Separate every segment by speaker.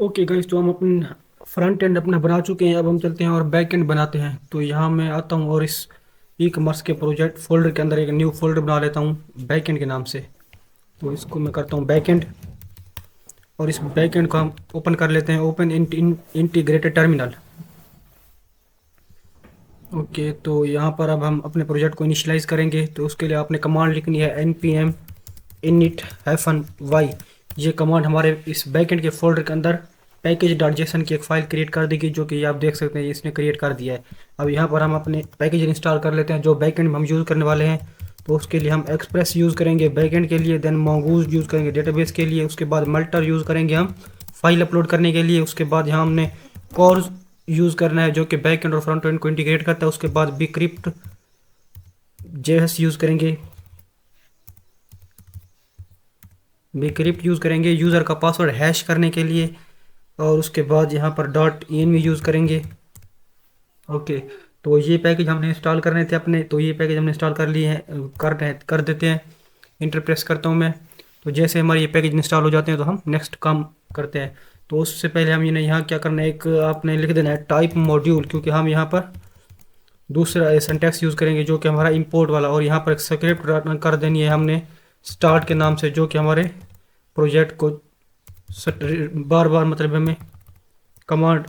Speaker 1: Okay guys, तो हम अपना फ्रंट एंड अपना बना चुके हैं। अब हम चलते हैं और बैक एंड बनाते हैं। तो यहाँ मैं आता हूँ और इस ई कॉमर्स के प्रोजेक्ट फोल्डर के अंदर एक न्यू फोल्डर बना लेता हूँ बैक एंड के नाम से। तो इसको मैं करता हूँ बैक एंड, और इस बैक एंड को हम ओपन कर लेते हैं। Open integrated terminal. ओके, तो यहाँ पर अब हम अपने प्रोजेक्ट को इनिशियलाइज करेंगे। तो उसके लिए आपने कमांड लिखनी है npm init -y। ये कमांड हमारे इस बैकएंड के फोल्डर के अंदर पैकेज डॉट जेसन की एक फाइल क्रिएट कर देगी, जो कि आप देख सकते हैं इसने क्रिएट कर दिया है। अब यहाँ पर हम अपने पैकेज इंस्टॉल कर लेते हैं जो बैकएंड में हम यूज़ करने वाले हैं। तो उसके लिए हम एक्सप्रेस यूज़ करेंगे बैकएंड के लिए, देन मोंगूज यूज़ करेंगे डेटाबेस के लिए, उसके बाद मल्टर यूज़ करेंगे हम फाइल अपलोड करने के लिए। उसके बाद यहाँ हमने कॉर्स यूज़ करना है जो कि बैक एंड और फ्रंट एंड को इंटीग्रेट करता है। उसके बाद बिक्रिप्ट जेएस यूज़ करेंगे, बिक्रिप्ट यूज़ करेंगे यूज़र का पासवर्ड हैश करने के लिए। और उसके बाद यहाँ पर डॉट env यूज़ करेंगे। ओके, तो ये पैकेज हमने इंस्टॉल करने थे अपने, तो ये पैकेज हमने इंस्टॉल कर लिए हैं, कर देते हैं। इंटर प्रेस करता हूँ मैं। तो जैसे हमारे ये पैकेज इंस्टॉल हो जाते हैं तो हम नेक्स्ट काम करते हैं। तो उससे पहले हम ये यहाँ क्या करना है, एक आपने लिख देना है टाइप मॉड्यूल, क्योंकि हम यहाँ पर दूसरा सिंटैक्स यूज़ करेंगे जो कि हमारा इंपोर्ट वाला। और यहाँ पर एक स्क्रिप्ट रन कर देनी है हमने स्टार्ट के नाम से, जो कि हमारे प्रोजेक्ट को बार बार मतलब हमें कमांड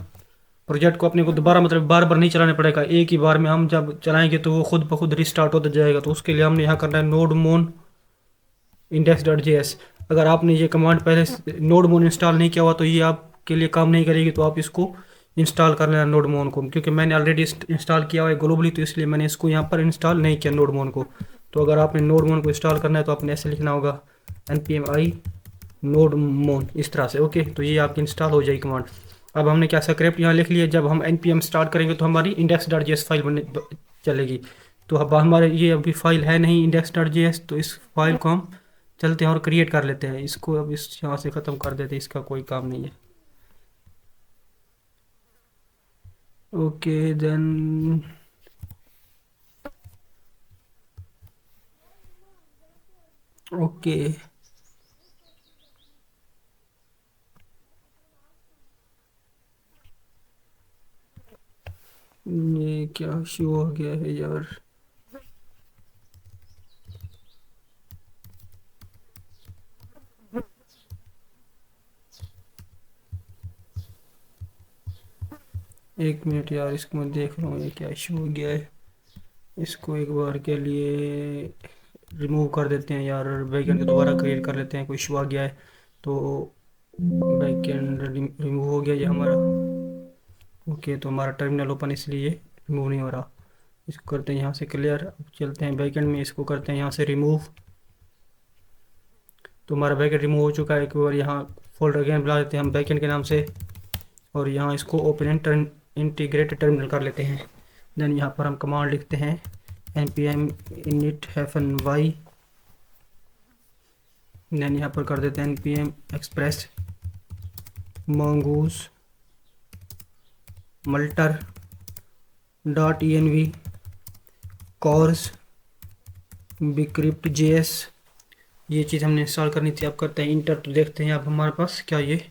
Speaker 1: प्रोजेक्ट को अपने को दोबारा मतलब बार बार नहीं चलाना पड़ेगा। एक ही बार में हम जब चलाएंगे तो वो खुद ब खुद रिस्टार्ट होता जाएगा। तो उसके लिए हमने यहाँ करना है नोड मोन इंडेक्स डॉट जेएस। अगर आपने ये कमांड पहले नोड मोन इंस्टॉल नहीं किया हुआ तो ये आपके लिए काम नहीं करेगी। तो आप इसको इंस्टॉल कर लेना नोड मोन को, क्योंकि मैंने ऑलरेडी इंस्टॉल किया हुआ है ग्लोबली, तो इसलिए मैंने इसको यहाँ पर इंस्टॉल नहीं किया नोड मोन को। तो अगर आपने नोड मोन को इंस्टॉल करना है तो आपने ऐसे लिखना होगा npm i नोड मोन, इस तरह से। ओके, तो ये आपकी इंस्टॉल हो जाएगी कमांड। अब हमने क्या स्क्रिप्ट यहाँ लिख लिया, जब हम npm स्टार्ट करेंगे तो हमारी इंडेक्स डॉट जेएस फाइल चलेगी। तो अब हमारे ये अभी फाइल है नहीं इंडेक्स डॉट जेएस, तो इस फाइल को हम चलते हैं और क्रिएट कर लेते हैं। इसको अब इस यहाँ से ख़त्म कर देते हैं, इसका कोई काम नहीं है। ओके देन, ओके ये क्या शो हो गया है यार। एक मिनट यार, इसको मैं देख रहा हूँ ये क्या इशू हो गया है। इसको एक बार के लिए रिमूव कर देते हैं यार, बैकएंड को दोबारा क्रिएट कर लेते हैं, कोई इशू आ गया है। तो बैकएंड रिमूव हो गया ये हमारा। ओके, तो हमारा टर्मिनल ओपन इसलिए रिमूव नहीं हो रहा। इसको करते हैं यहाँ से क्लियर। अब चलते हैं बैकएंड में, इसको करते हैं यहाँ से रिमूव। तो हमारा बैकएंड रिमूव हो चुका है। एक बार यहाँ फोल्डर अगेन बना देते हैं हम बैकएंड के नाम से, और यहाँ इसको ओपन इंटीग्रेटेड टर्मिनल कर लेते हैं। देन यहाँ पर हम कमांड लिखते हैं npm init -y। देन यहाँ पर कर देते हैं npm express mongoose multer dot env cors bcrypt js। ये चीज़ हमने इंस्टॉल करनी थी। अब करते हैं इंटर, तो देखते हैं अब हमारे पास क्या ये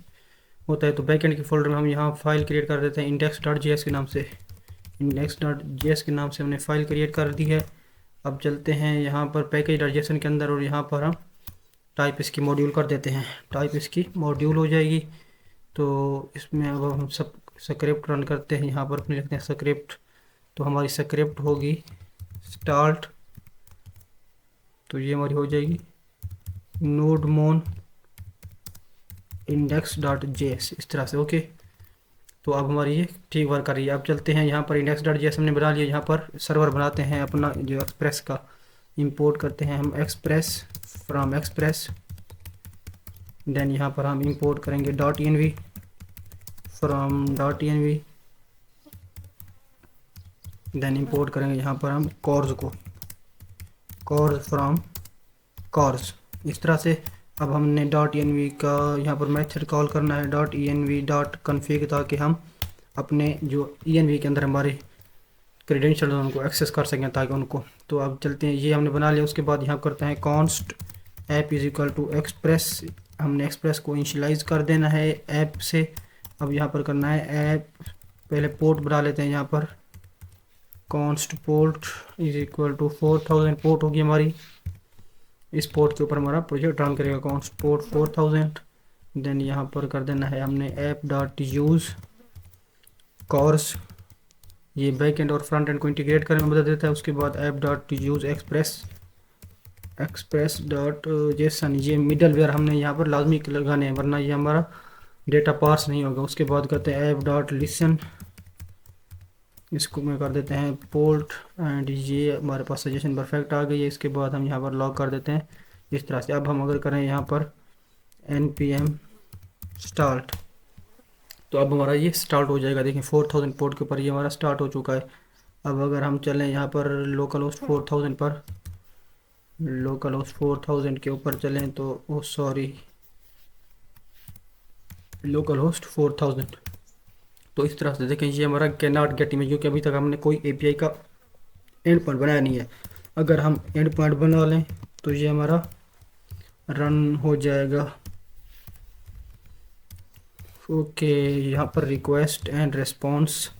Speaker 1: होता है। तो बैकएंड के फोल्डर में हम यहाँ फाइल क्रिएट कर देते हैं इंडेक्स डॉट जेएस के नाम से। इंडेक्स डॉट जेएस के नाम से हमने फाइल क्रिएट कर दी है। अब चलते हैं यहाँ पर पैकेज डॉट जेसन के अंदर, और यहाँ पर हम टाइप इसकी मॉड्यूल कर देते हैं। टाइप इसकी मॉड्यूल हो जाएगी। तो इसमें अब हम सब स्क्रिप्ट रन करते हैं। यहाँ पर अपने लिखते हैं स्क्रिप्ट। तो हमारी स्क्रिप्ट होगी स्टार्ट। तो ये हमारी हो जाएगी नोड मोन इंडेक्स डॉट जेएस, इस तरह से। ओके, तो अब हमारी ये ठीक वर्क कर रही है। अब चलते हैं यहाँ पर इंडेक्स डॉट जेएस हमने बना लिया। यहाँ पर सर्वर बनाते हैं अपना जो एक्सप्रेस का, इंपोर्ट करते हैं हम एक्सप्रेस फ्रॉम एक्सप्रेस। देन यहाँ पर हम इंपोर्ट करेंगे dot env from dot env। Then import करेंगे यहाँ पर हम कॉर्स को, कॉर्स फ्रॉम कॉर्स, इस तरह से। अब हमने डॉट env का यहाँ पर मेथड कॉल करना है डॉट env डॉट कन्फिग, ताकि हम अपने जो env के अंदर हमारे क्रेडेंशियल उनको एक्सेस कर सकें ताकि उनको। तो अब चलते हैं, ये हमने बना लिया। उसके बाद यहाँ करते हैं const app is equal to Express. हमने एक्सप्रेस को इनिशियलाइज कर देना है ऐप से। अब यहाँ पर करना है ऐप, पहले पोर्ट बना लेते हैं। यहाँ पर const port is equal to 4000 port होगी हमारी। इस पोर्ट के ऊपर हमारा प्रोजेक्ट रन करेगा, कॉन्स्ट पोर्ट 4000। देन यहाँ पर कर देना है हमने ऐप डॉट यूज़ कॉर्स, ये बैक एंड और फ्रंट एंड को इंटीग्रेट करने में मदद देता है। उसके बाद app dot use Express dot JSON, ये मिडल वेयर हमने यहाँ पर लाजमी लगाने हैं, वरना ये हमारा डेटा पार्स नहीं होगा। उसके बाद करते हैं ऐप डॉट लिसन, इसको मैं कर देते हैं पोर्ट एंड ये हमारे पास सजेशन परफेक्ट आ गई है। इसके बाद हम यहाँ पर लॉग कर देते हैं इस तरह से। अब हम अगर करें यहाँ पर npm स्टार्ट, तो अब हमारा ये स्टार्ट हो जाएगा। देखें 4000 पोर्ट के ऊपर ये हमारा स्टार्ट हो चुका है। अब अगर हम चलें यहाँ पर लोकल होस्ट 4000 पर, लोकल होस्ट 4000 के ऊपर चलें तो सॉरी लोकल होस्ट 4000, तो इस तरह से देखें ये हमारा कैन नॉट गेट इमेज, क्योंकि अभी तक हमने कोई एपीआई का एंड पॉइंट बनाया नहीं है। अगर हम एंड पॉइंट बना लें तो ये हमारा रन हो जाएगा। ओके, यहाँ पर request and response,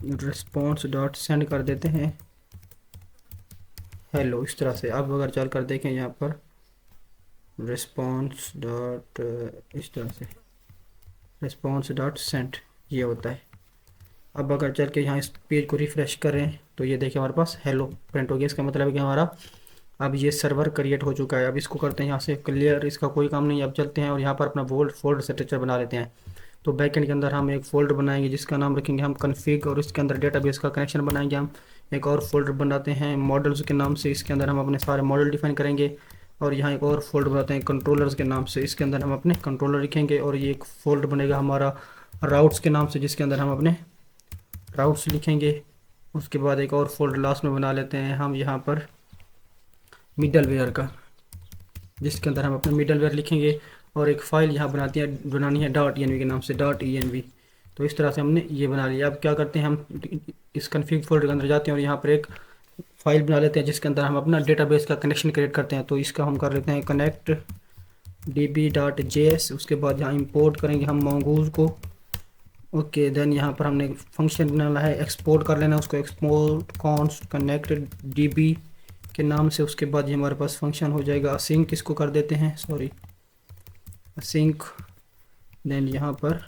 Speaker 1: response dot send कर देते हैं हेलो, इस तरह से। अब अगर चल कर देखें यहाँ पर रिस्पॉन्स डॉट, इस तरह से रिस्पॉन्स डॉट सेंड ये होता है। अब अगर चल के यहाँ इस पेज को रिफ़्रेश करें तो ये देखिए हमारे पास हेलो प्रिंट हो गया। इसका मतलब है कि हमारा अब ये सर्वर क्रिएट हो चुका है। अब इसको करते हैं यहाँ से क्लियर, इसका कोई काम नहीं। अब चलते हैं और यहाँ पर अपना फोल्डर स्ट्रक्चर बना लेते हैं। तो बैकएंड के अंदर हम एक फ़ोल्डर बनाएंगे जिसका नाम रखेंगे हम कन्फिग, और इसके अंदर डेटाबेस का कनेक्शन बनाएंगे हम। एक और फोल्डर बनाते हैं मॉडल्स के नाम से, इसके अंदर हम अपने सारे मॉडल डिफाइन करेंगे। और यहाँ एक और फोल्डर बनाते हैं कंट्रोलर्स के नाम से, इसके अंदर हम अपने कंट्रोलर लिखेंगे। और ये एक फोल्डर बनेगा हमारा राउट्स के नाम से, जिसके अंदर हम अपने राउट्स लिखेंगे। उसके बाद एक और फोल्डर लास्ट में बना लेते हैं हम यहाँ पर मिडल वेयर का, जिसके अंदर हम अपने मिडल वेयर लिखेंगे। और एक फ़ाइल यहाँ बनानी है .env के नाम से .env। तो इस तरह से हमने ये बना लिया। अब क्या करते हैं, हम इस कन्फिग फोल्डर के अंदर जाते हैं और यहाँ पर एक फ़ाइल बना लेते हैं जिसके अंदर हम अपना डेटाबेस का कनेक्शन क्रिएट करते हैं। तो इसका हम कर लेते हैं कनेक्ट db.js। उसके बाद यहाँ इंपोर्ट करेंगे हम mongoose को। ओके, देन यहाँ पर हमने फंक्शन बनाना है, एक्सपोर्ट कर लेना है उसको, एक्सपोर्ट कॉन्स्ट कनेक्ट db के नाम से। उसके बाद ये हमारे पास फंक्शन हो जाएगा असिंक, इसको कर देते हैं सॉरी असिंक। देन यहाँ पर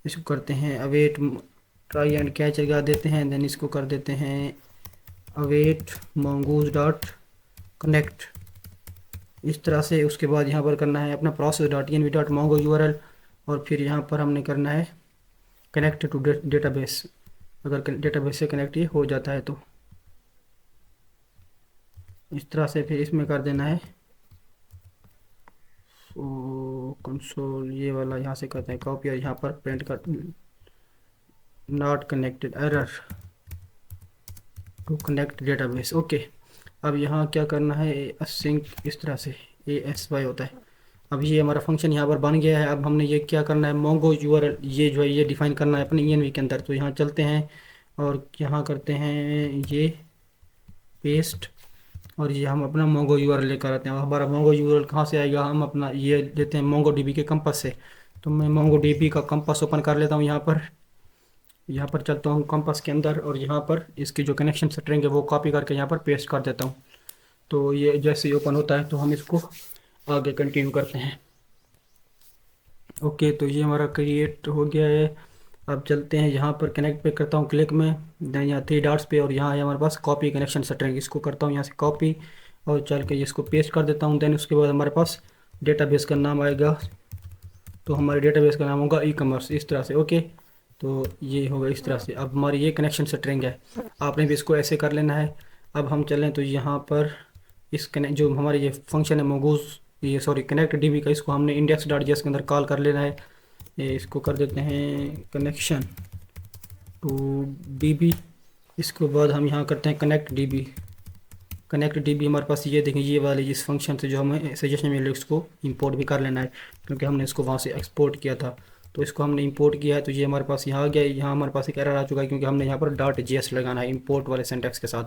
Speaker 1: इसको करते हैं अवेट ट्राई एंड कैच लगा देते हैं। देन इसको कर देते हैं अवेट mongoose डॉट कनेक्ट, इस तरह से। उसके बाद यहाँ पर करना है अपना process dot env dot mongo url, और फिर यहाँ पर हमने करना है कनेक्ट टू डेटाबेस। अगर डेटाबेस से कनेक्ट ये हो जाता है तो इस तरह से फिर इसमें कर देना है कंसोल, ये वाला यहाँ से करते हैं कॉपी, और यहाँ पर प्रिंट कर not connected error to connect database. Okay, अब यहाँ क्या करना है असिंक, इस तरह से ASY होता है। अब ये हमारा फंक्शन यहाँ पर बन गया है। अब हमने ये क्या करना है mongo url ये जो है ये डिफ़ाइन करना है अपने env के अंदर। तो यहाँ चलते हैं और यहाँ करते हैं ये पेस्ट, और ये हम अपना mongo url लेकर आते हैं। हमारा mongo url कहाँ से आएगा, हम अपना ये लेते हैं mongodb के कंपास से। तो मैं mongodb का कंपास ओपन कर लेता हूँ। यहाँ पर चलता हूँ कंपास के अंदर, और यहाँ पर इसकी जो कनेक्शन स्ट्रिंग है वो कॉपी करके यहाँ पर पेस्ट कर देता हूँ। तो ये जैसे ही ओपन होता है तो हम इसको आगे कंटिन्यू करते हैं। ओके, तो ये हमारा क्रिएट हो गया है। अब चलते हैं यहाँ पर कनेक्ट पे करता हूँ क्लिक में, देन यहाँ 3 डॉट्स पे, और यहाँ है हमारे पास कॉपी कनेक्शन स्ट्रिंग। इसको करता हूँ यहाँ से कॉपी और चल के इसको पेस्ट कर देता हूँ। देन उसके बाद हमारे पास डेटाबेस का नाम आएगा, तो हमारे डेटाबेस का नाम होगा ई-कॉमर्स, इस तरह से। ओके, तो ये होगा इस तरह से। अब हमारी ये कनेक्शन स्ट्रिंग है, आपने भी इसको ऐसे कर लेना है। अब हम चलें तो यहाँ पर इस जो हमारे ये फंक्शन है mongoose ये सॉरी कनेक्ट db का, इसको हमने index.js के अंदर कॉल कर लेना है। ये इसको कर देते हैं कनेक्शन टू db। इसके बाद हम यहाँ करते हैं कनेक्ट db हमारे पास ये देखें ये वाले इस फंक्शन से जो हमें सजेशन मिले इसको इंपोर्ट भी कर लेना है, क्योंकि हमने इसको वहाँ से एक्सपोर्ट किया था। तो इसको हमने इंपोर्ट किया है, तो ये हमारे पास यहाँ आ गया। यहाँ हमारे पास एक एरर आ चुका है क्योंकि हमने यहाँ पर .js लगाना है इंपोर्ट वाले सिंटैक्स के साथ।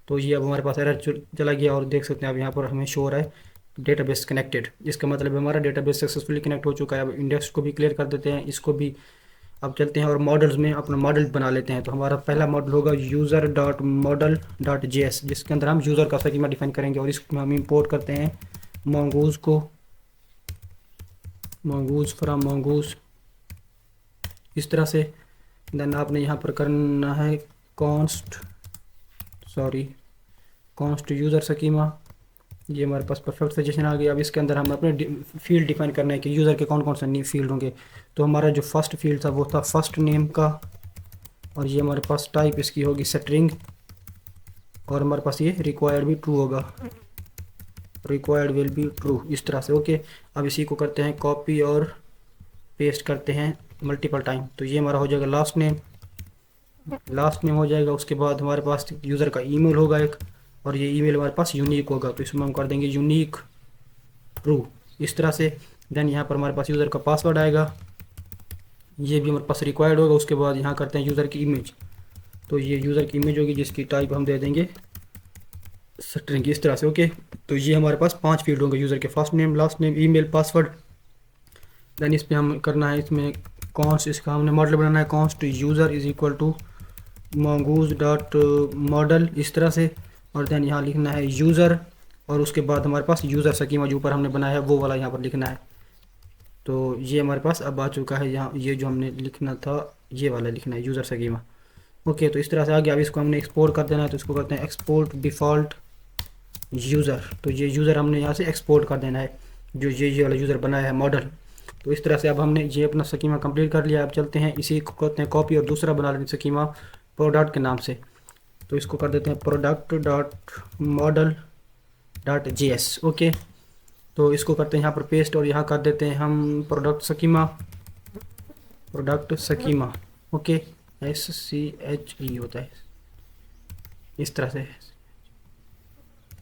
Speaker 1: तो ये अब हमारे पास एरर चला गया और देख सकते हैं अब यहाँ पर हमें शो हो रहा है डेटाबेस कनेक्टेड। इसका मतलब हमारा डेटाबेस सक्सेसफुली कनेक्ट हो चुका है। अब इंडेक्स को भी क्लियर कर देते हैं, इसको भी। अब चलते हैं और मॉडल्स में अपना मॉडल बना लेते हैं। तो हमारा पहला मॉडल होगा user dot model dot JS, जिसके अंदर हम यूज़र का स्कीमा डिफाइन करेंगे और इसमें हम इंपोर्ट करते हैं mongoose को, mongoose फ्रॉम mongoose इस तरह से। देन आपने यहाँ पर करना है कॉन्स्ट यूज़र स्कीमा। ये हमारे पास परफेक्ट सजेशन आ गया। अब इसके अंदर हम अपने फील्ड डिफाइन करना है कि यूज़र के कौन कौन से फील्ड होंगे। तो हमारा जो फर्स्ट फील्ड था वो था फर्स्ट नेम का, और ये हमारे पास टाइप इसकी होगी स्ट्रिंग, और हमारे पास ये रिक्वायर्ड भी ट्रू होगा, रिक्वायर्ड विल बी ट्रू इस तरह से। ओके, अब इसी को करते हैं कॉपी और पेस्ट करते हैं मल्टीपल टाइम। तो ये हमारा हो जाएगा लास्ट नेम हो जाएगा। उसके बाद हमारे पास यूज़र का ईमेल होगा एक, और ये ईमेल हमारे पास यूनिक होगा, तो इसमें हम कर देंगे यूनिक ट्रू इस तरह से। देन यहाँ पर हमारे पास यूज़र का पासवर्ड आएगा, ये भी हमारे पास रिक्वायर्ड होगा। उसके बाद यहाँ करते हैं यूज़र की इमेज, तो ये यूज़र की इमेज होगी जिसकी टाइप हम दे देंगे स्ट्रिंग इस तरह से। ओके, तो ये हमारे पास 5 फील्ड होंगे यूज़र के, first name, last name, email, password. Then इस पर हम करना है, इसमें कॉन्स्ट, इसका हमने मॉडल बनाना है const user is equal to mongoose dot model इस तरह से। और देन यहाँ लिखना है यूज़र, और उसके बाद हमारे पास यूज़र स्कीमा जो ऊपर हमने बनाया है वो वाला यहाँ पर लिखना है। तो ये हमारे पास अब आ चुका है यहाँ, ये जो हमने लिखना था ये वाला लिखना है यूज़र स्कीमा। ओके, तो इस तरह से आ गया। अब इसको हमने एक्सपोर्ट कर देना है, तो इसको करते हैं एक्सपोर्ट डिफ़ॉल्ट यूज़र। तो ये यूज़र हमने यहाँ से एक्सपोर्ट कर देना है, जो ये वाला यूज़र बनाया है मॉडल। तो इस तरह से अब हमने ये अपना स्कीमा कंप्लीट कर लिया। अब चलते हैं इसी को करते हैं कॉपी और दूसरा बना लेते हैं स्कीमा प्रोडक्ट के नाम से। तो इसको कर देते हैं product dot model dot JS। Okay, तो इसको करते हैं यहाँ पर पेस्ट, और यहाँ कर देते हैं हम प्रोडक्ट स्कीमा। ओके, SCHE होता है इस तरह से।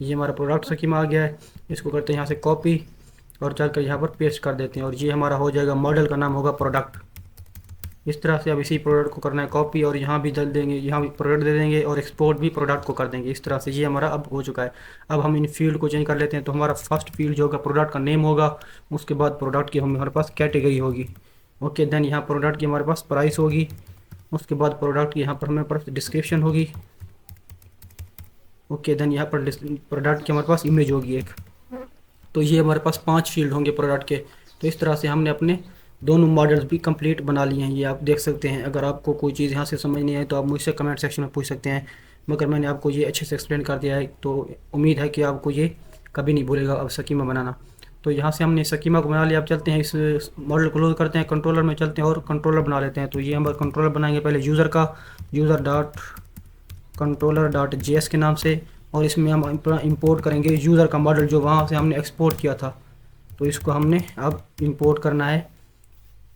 Speaker 1: ये हमारा प्रोडक्ट स्कीमा आ गया है। इसको करते हैं यहाँ से कॉपी और चलकर यहाँ पर पेस्ट कर देते हैं, और ये हमारा हो जाएगा मॉडल का नाम होगा प्रोडक्ट इस तरह से। अब इसी प्रोडक्ट को करना है कॉपी, और यहाँ भी डाल देंगे, यहाँ भी प्रोडक्ट दे देंगे, और एक्सपोर्ट भी प्रोडक्ट को कर देंगे इस तरह से। ये हमारा अब हो चुका है। अब हम इन फील्ड को चेंज कर लेते हैं। तो हमारा फर्स्ट फील्ड जो होगा प्रोडक्ट का नेम होगा, उसके बाद प्रोडक्ट की हमारे पास कैटेगरी होगी। ओके, देन यहाँ प्रोडक्ट की हमारे पास प्राइस होगी, उसके बाद प्रोडक्ट की यहाँ पर हमारे पास डिस्क्रिप्शन होगी। ओके, देन यहाँ पर प्रोडक्ट की हमारे पास इमेज होगी एक। तो ये हमारे पास 5 फील्ड होंगे प्रोडक्ट के। तो इस तरह से हमने अपने दोनों मॉडल्स भी कंप्लीट बना लिए हैं, ये आप देख सकते हैं। अगर आपको कोई चीज़ यहाँ से समझ नहीं आई तो आप मुझसे कमेंट सेक्शन में पूछ सकते हैं, मगर मैंने आपको ये अच्छे से एक्सप्लेन कर दिया है, तो उम्मीद है कि आपको ये कभी नहीं भूलेगा अब स्कीमा बनाना। तो यहाँ से हमने स्कीमा को बना लिया। अब चलते हैं इस मॉडल को क्लोज करते हैं, कंट्रोलर में चलते हैं और कंट्रोलर बना लेते हैं। तो ये हम कंट्रोलर बनाएंगे पहले यूज़र का, user dot controller dot JS के नाम से, और इसमें हम इंपोर्ट करेंगे यूज़र का मॉडल जो वहाँ से हमने एक्सपोर्ट किया था। तो इसको हमने अब इंपोर्ट करना है।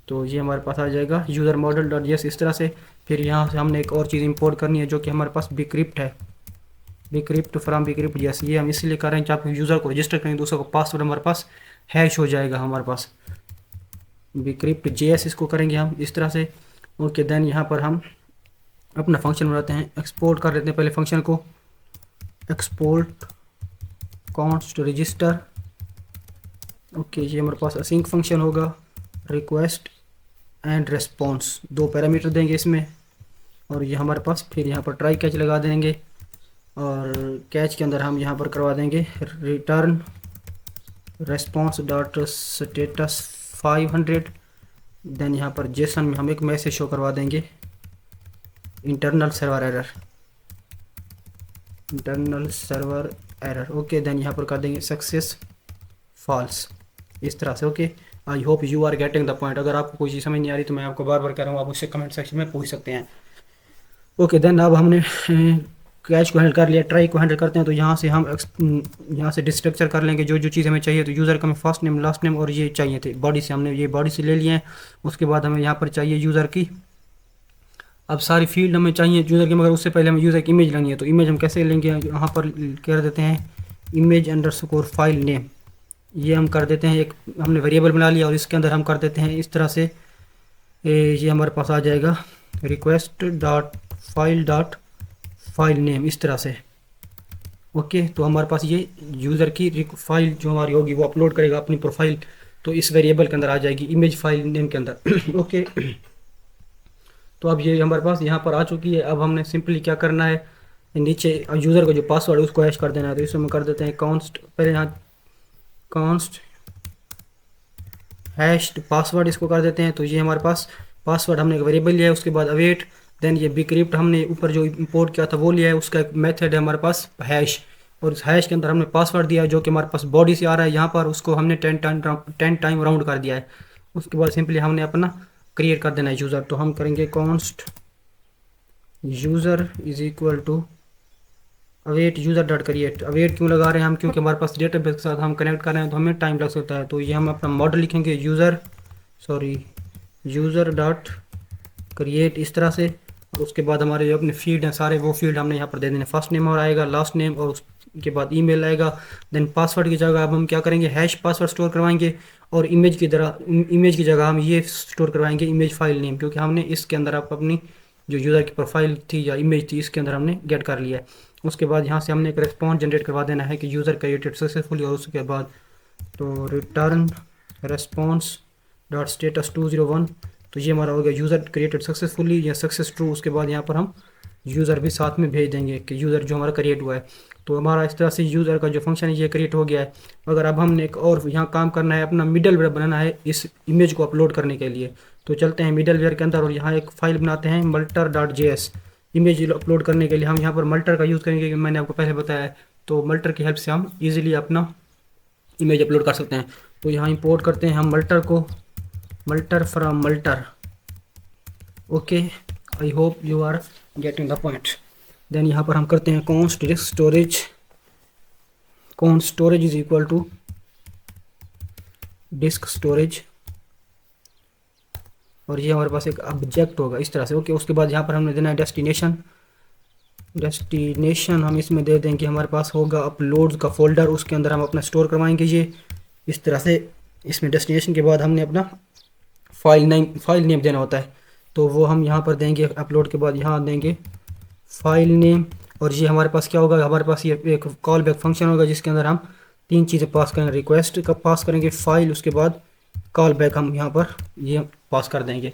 Speaker 1: तो ये हमारे पास आ जाएगा यूज़र मॉडल डॉट JS इस तरह से। फिर यहाँ से हमने एक और चीज़ इंपोर्ट करनी है जो कि हमारे पास bcrypt है, bcrypt फ्रॉम bcrypt JS। ये हम इसलिए कर रहे हैं कि आप यूज़र को रजिस्टर करेंगे, दूसरे को पासवर्ड हमारे पास हैश हो जाएगा हमारे पास। bcrypt JS इसको करेंगे हम इस तरह से। ओके, देन यहाँ पर हम अपना फंक्शन बनाते हैं, एक्सपोर्ट कर लेते हैं पहले फंक्शन को, एक्सपोर्ट कॉन्स्ट रजिस्टर। ओके, ये हमारे पास असिंक फंक्शन होगा, रिक्वेस्ट एंड रेस्पॉन्स, 2 पैरामीटर देंगे इसमें। और ये हमारे पास फिर यहाँ पर ट्राई कैच लगा देंगे, और कैच के अंदर हम यहाँ पर करवा देंगे return response dot status 500। Then यहाँ पर जेसन में हम एक मैसेज शो करवा देंगे, internal server error. Okay, then यहाँ पर कर देंगे सक्सेस फॉल्स इस तरह से। Okay, I hope you are getting the point. अगर आपको कोई चीज़ समझ नहीं आ रही तो मैं आपको बार बार कह रहा हूँ, आप उससे कमेंट सेक्शन में पूछ सकते हैं। ओके, देन अब हमने कैच को हैंडल कर लिया, ट्राई को हैंडल करते हैं। तो यहाँ से हम यहाँ से डिस्ट्रक्चर कर लेंगे जो जो चीज़ हमें चाहिए। तो यूज़र का हमें फर्स्ट नेम, लास्ट नेम और ये चाहिए थे बॉडी से, हमने ये बॉडी से ले लिए हैं। उसके बाद हमें यहाँ पर चाहिए यूज़र की, अब सारी फील्ड हमें चाहिए यूज़र की, मगर उससे पहले हमें यूज़र की इमेज लेनी है। तो इमेज हम कैसे लेंगे, यहाँ पर कर देते हैं इमेज अंडरस्कोर फाइल नेम, ये हम कर देते हैं एक हमने वेरिएबल बना लिया, और इसके अंदर हम कर देते हैं इस तरह से, ये हमारे पास आ जाएगा रिक्वेस्ट डॉट फाइल नेम इस तरह से। ओके, तो हमारे पास ये यूज़र की फाइल जो हमारी होगी वो अपलोड करेगा अपनी प्रोफाइल, तो इस वेरिएबल के अंदर आ जाएगी, इमेज फाइल नेम के अंदर। ओके, तो अब ये हमारे पास यहाँ पर आ चुकी है। अब हमने सिंपली क्या करना है, नीचे यूज़र का जो पासवर्ड है उसको हैश कर देना है। तो इसमें कर देते हैं कॉन्स्ट, पहले यहाँ कॉन्स्ट हैश्ड पासवर्ड इसको कर देते हैं। तो ये हमारे पास पासवर्ड हमने एक वेरिएबल लिया है, उसके बाद अवेट, देन ये बिक्रिप्ट हमने ऊपर जो इंपोर्ट किया था वो लिया है, उसका एक मेथड है हमारे पास हैश, और इस हैश के अंदर हमने पासवर्ड दिया है जो कि हमारे पास बॉडी से आ रहा है यहाँ पर, उसको हमने 10 टाइम राउंड कर दिया है। उसके बाद सिंपली हमने अपना क्रिएट कर देना है यूज़र। तो हम करेंगे const user is equal to await user dot create. Await क्यों लगा रहे हैं हम, क्योंकि हमारे पास डेटाबेस के साथ हम कनेक्ट कर रहे हैं तो हमें टाइम लग सकता है। तो ये हम अपना मॉडल लिखेंगे यूज़र डॉट क्रिएट इस तरह से, और उसके बाद हमारे जो अपने फील्ड हैं सारे वो फील्ड हमने यहाँ पर दे देने, फर्स्ट नेम और आएगा, लास्ट नेम, और उसके बाद ईमेल आएगा। देन पासवर्ड की जगह अब हम क्या करेंगे, हैश पासवर्ड स्टोर करवाएंगे, और इमेज की जगह हम ये स्टोर करवाएंगे इमेज फाइल नेम, क्योंकि हमने इसके अंदर आप अपनी जो यूज़र की प्रोफाइल थी या इमेज थी इसके अंदर हमने गेट कर लिया है। उसके बाद यहाँ से हमने एक रिस्पॉन्स जनरेट करवा देना है कि यूज़र क्रिएटेड सक्सेसफुली, और उसके बाद तो रिटर्न रेस्पॉन्स डॉट स्टेटस 201। तो ये हमारा हो गया यूज़र क्रिएटेड सक्सेसफुली या सक्सेस ट्रू। उसके बाद यहाँ पर हम यूज़र भी साथ में भेज देंगे कि यूज़र जो हमारा क्रिएट हुआ है। तो हमारा इस तरह से यूज़र का जो फंक्शन है ये क्रिएट हो गया है। अगर अब हमने एक और यहाँ काम करना है, अपना मिडल वेयर बनाना है इस इमेज को अपलोड करने के लिए, तो चलते हैं मिडल वेयर के अंदर और यहाँ एक फाइल बनाते हैं multer.js। इमेज अपलोड करने के लिए हम यहाँ पर मल्टर का यूज़ करेंगे, मैंने आपको पहले बताया है। तो मल्टर की हेल्प से हम ईजिली अपना इमेज अपलोड कर सकते हैं। तो यहाँ इंपोर्ट करते हैं हम मल्टर को, multer from multer. Okay, I hope you are getting the point. Then यहाँ पर हम करते हैं const storage is equal to disk storage, और ये हमारे पास एक ऑब्जेक्ट होगा इस तरह से। ओके, उसके बाद यहाँ पर हमने देना है डेस्टिनेशन हम इसमें दे देंगे, हमारे पास होगा अपलोड्स का फोल्डर, उसके अंदर हम अपना स्टोर करवाएंगे ये इस तरह से। इसमें डेस्टिनेशन के बाद हमने अपना फाइल नेम देना होता है, तो वो हम यहाँ पर देंगे। अपलोड के बाद यहाँ देंगे फाइल नेम, और ये हमारे पास क्या होगा, हमारे पास ये एक कॉल बैक फंक्शन होगा जिसके अंदर हम 3 चीज़ें पास करेंगे, रिक्वेस्ट का पास करेंगे, फाइल, उसके बाद कॉल बैक हम यहाँ पर ये पास कर देंगे।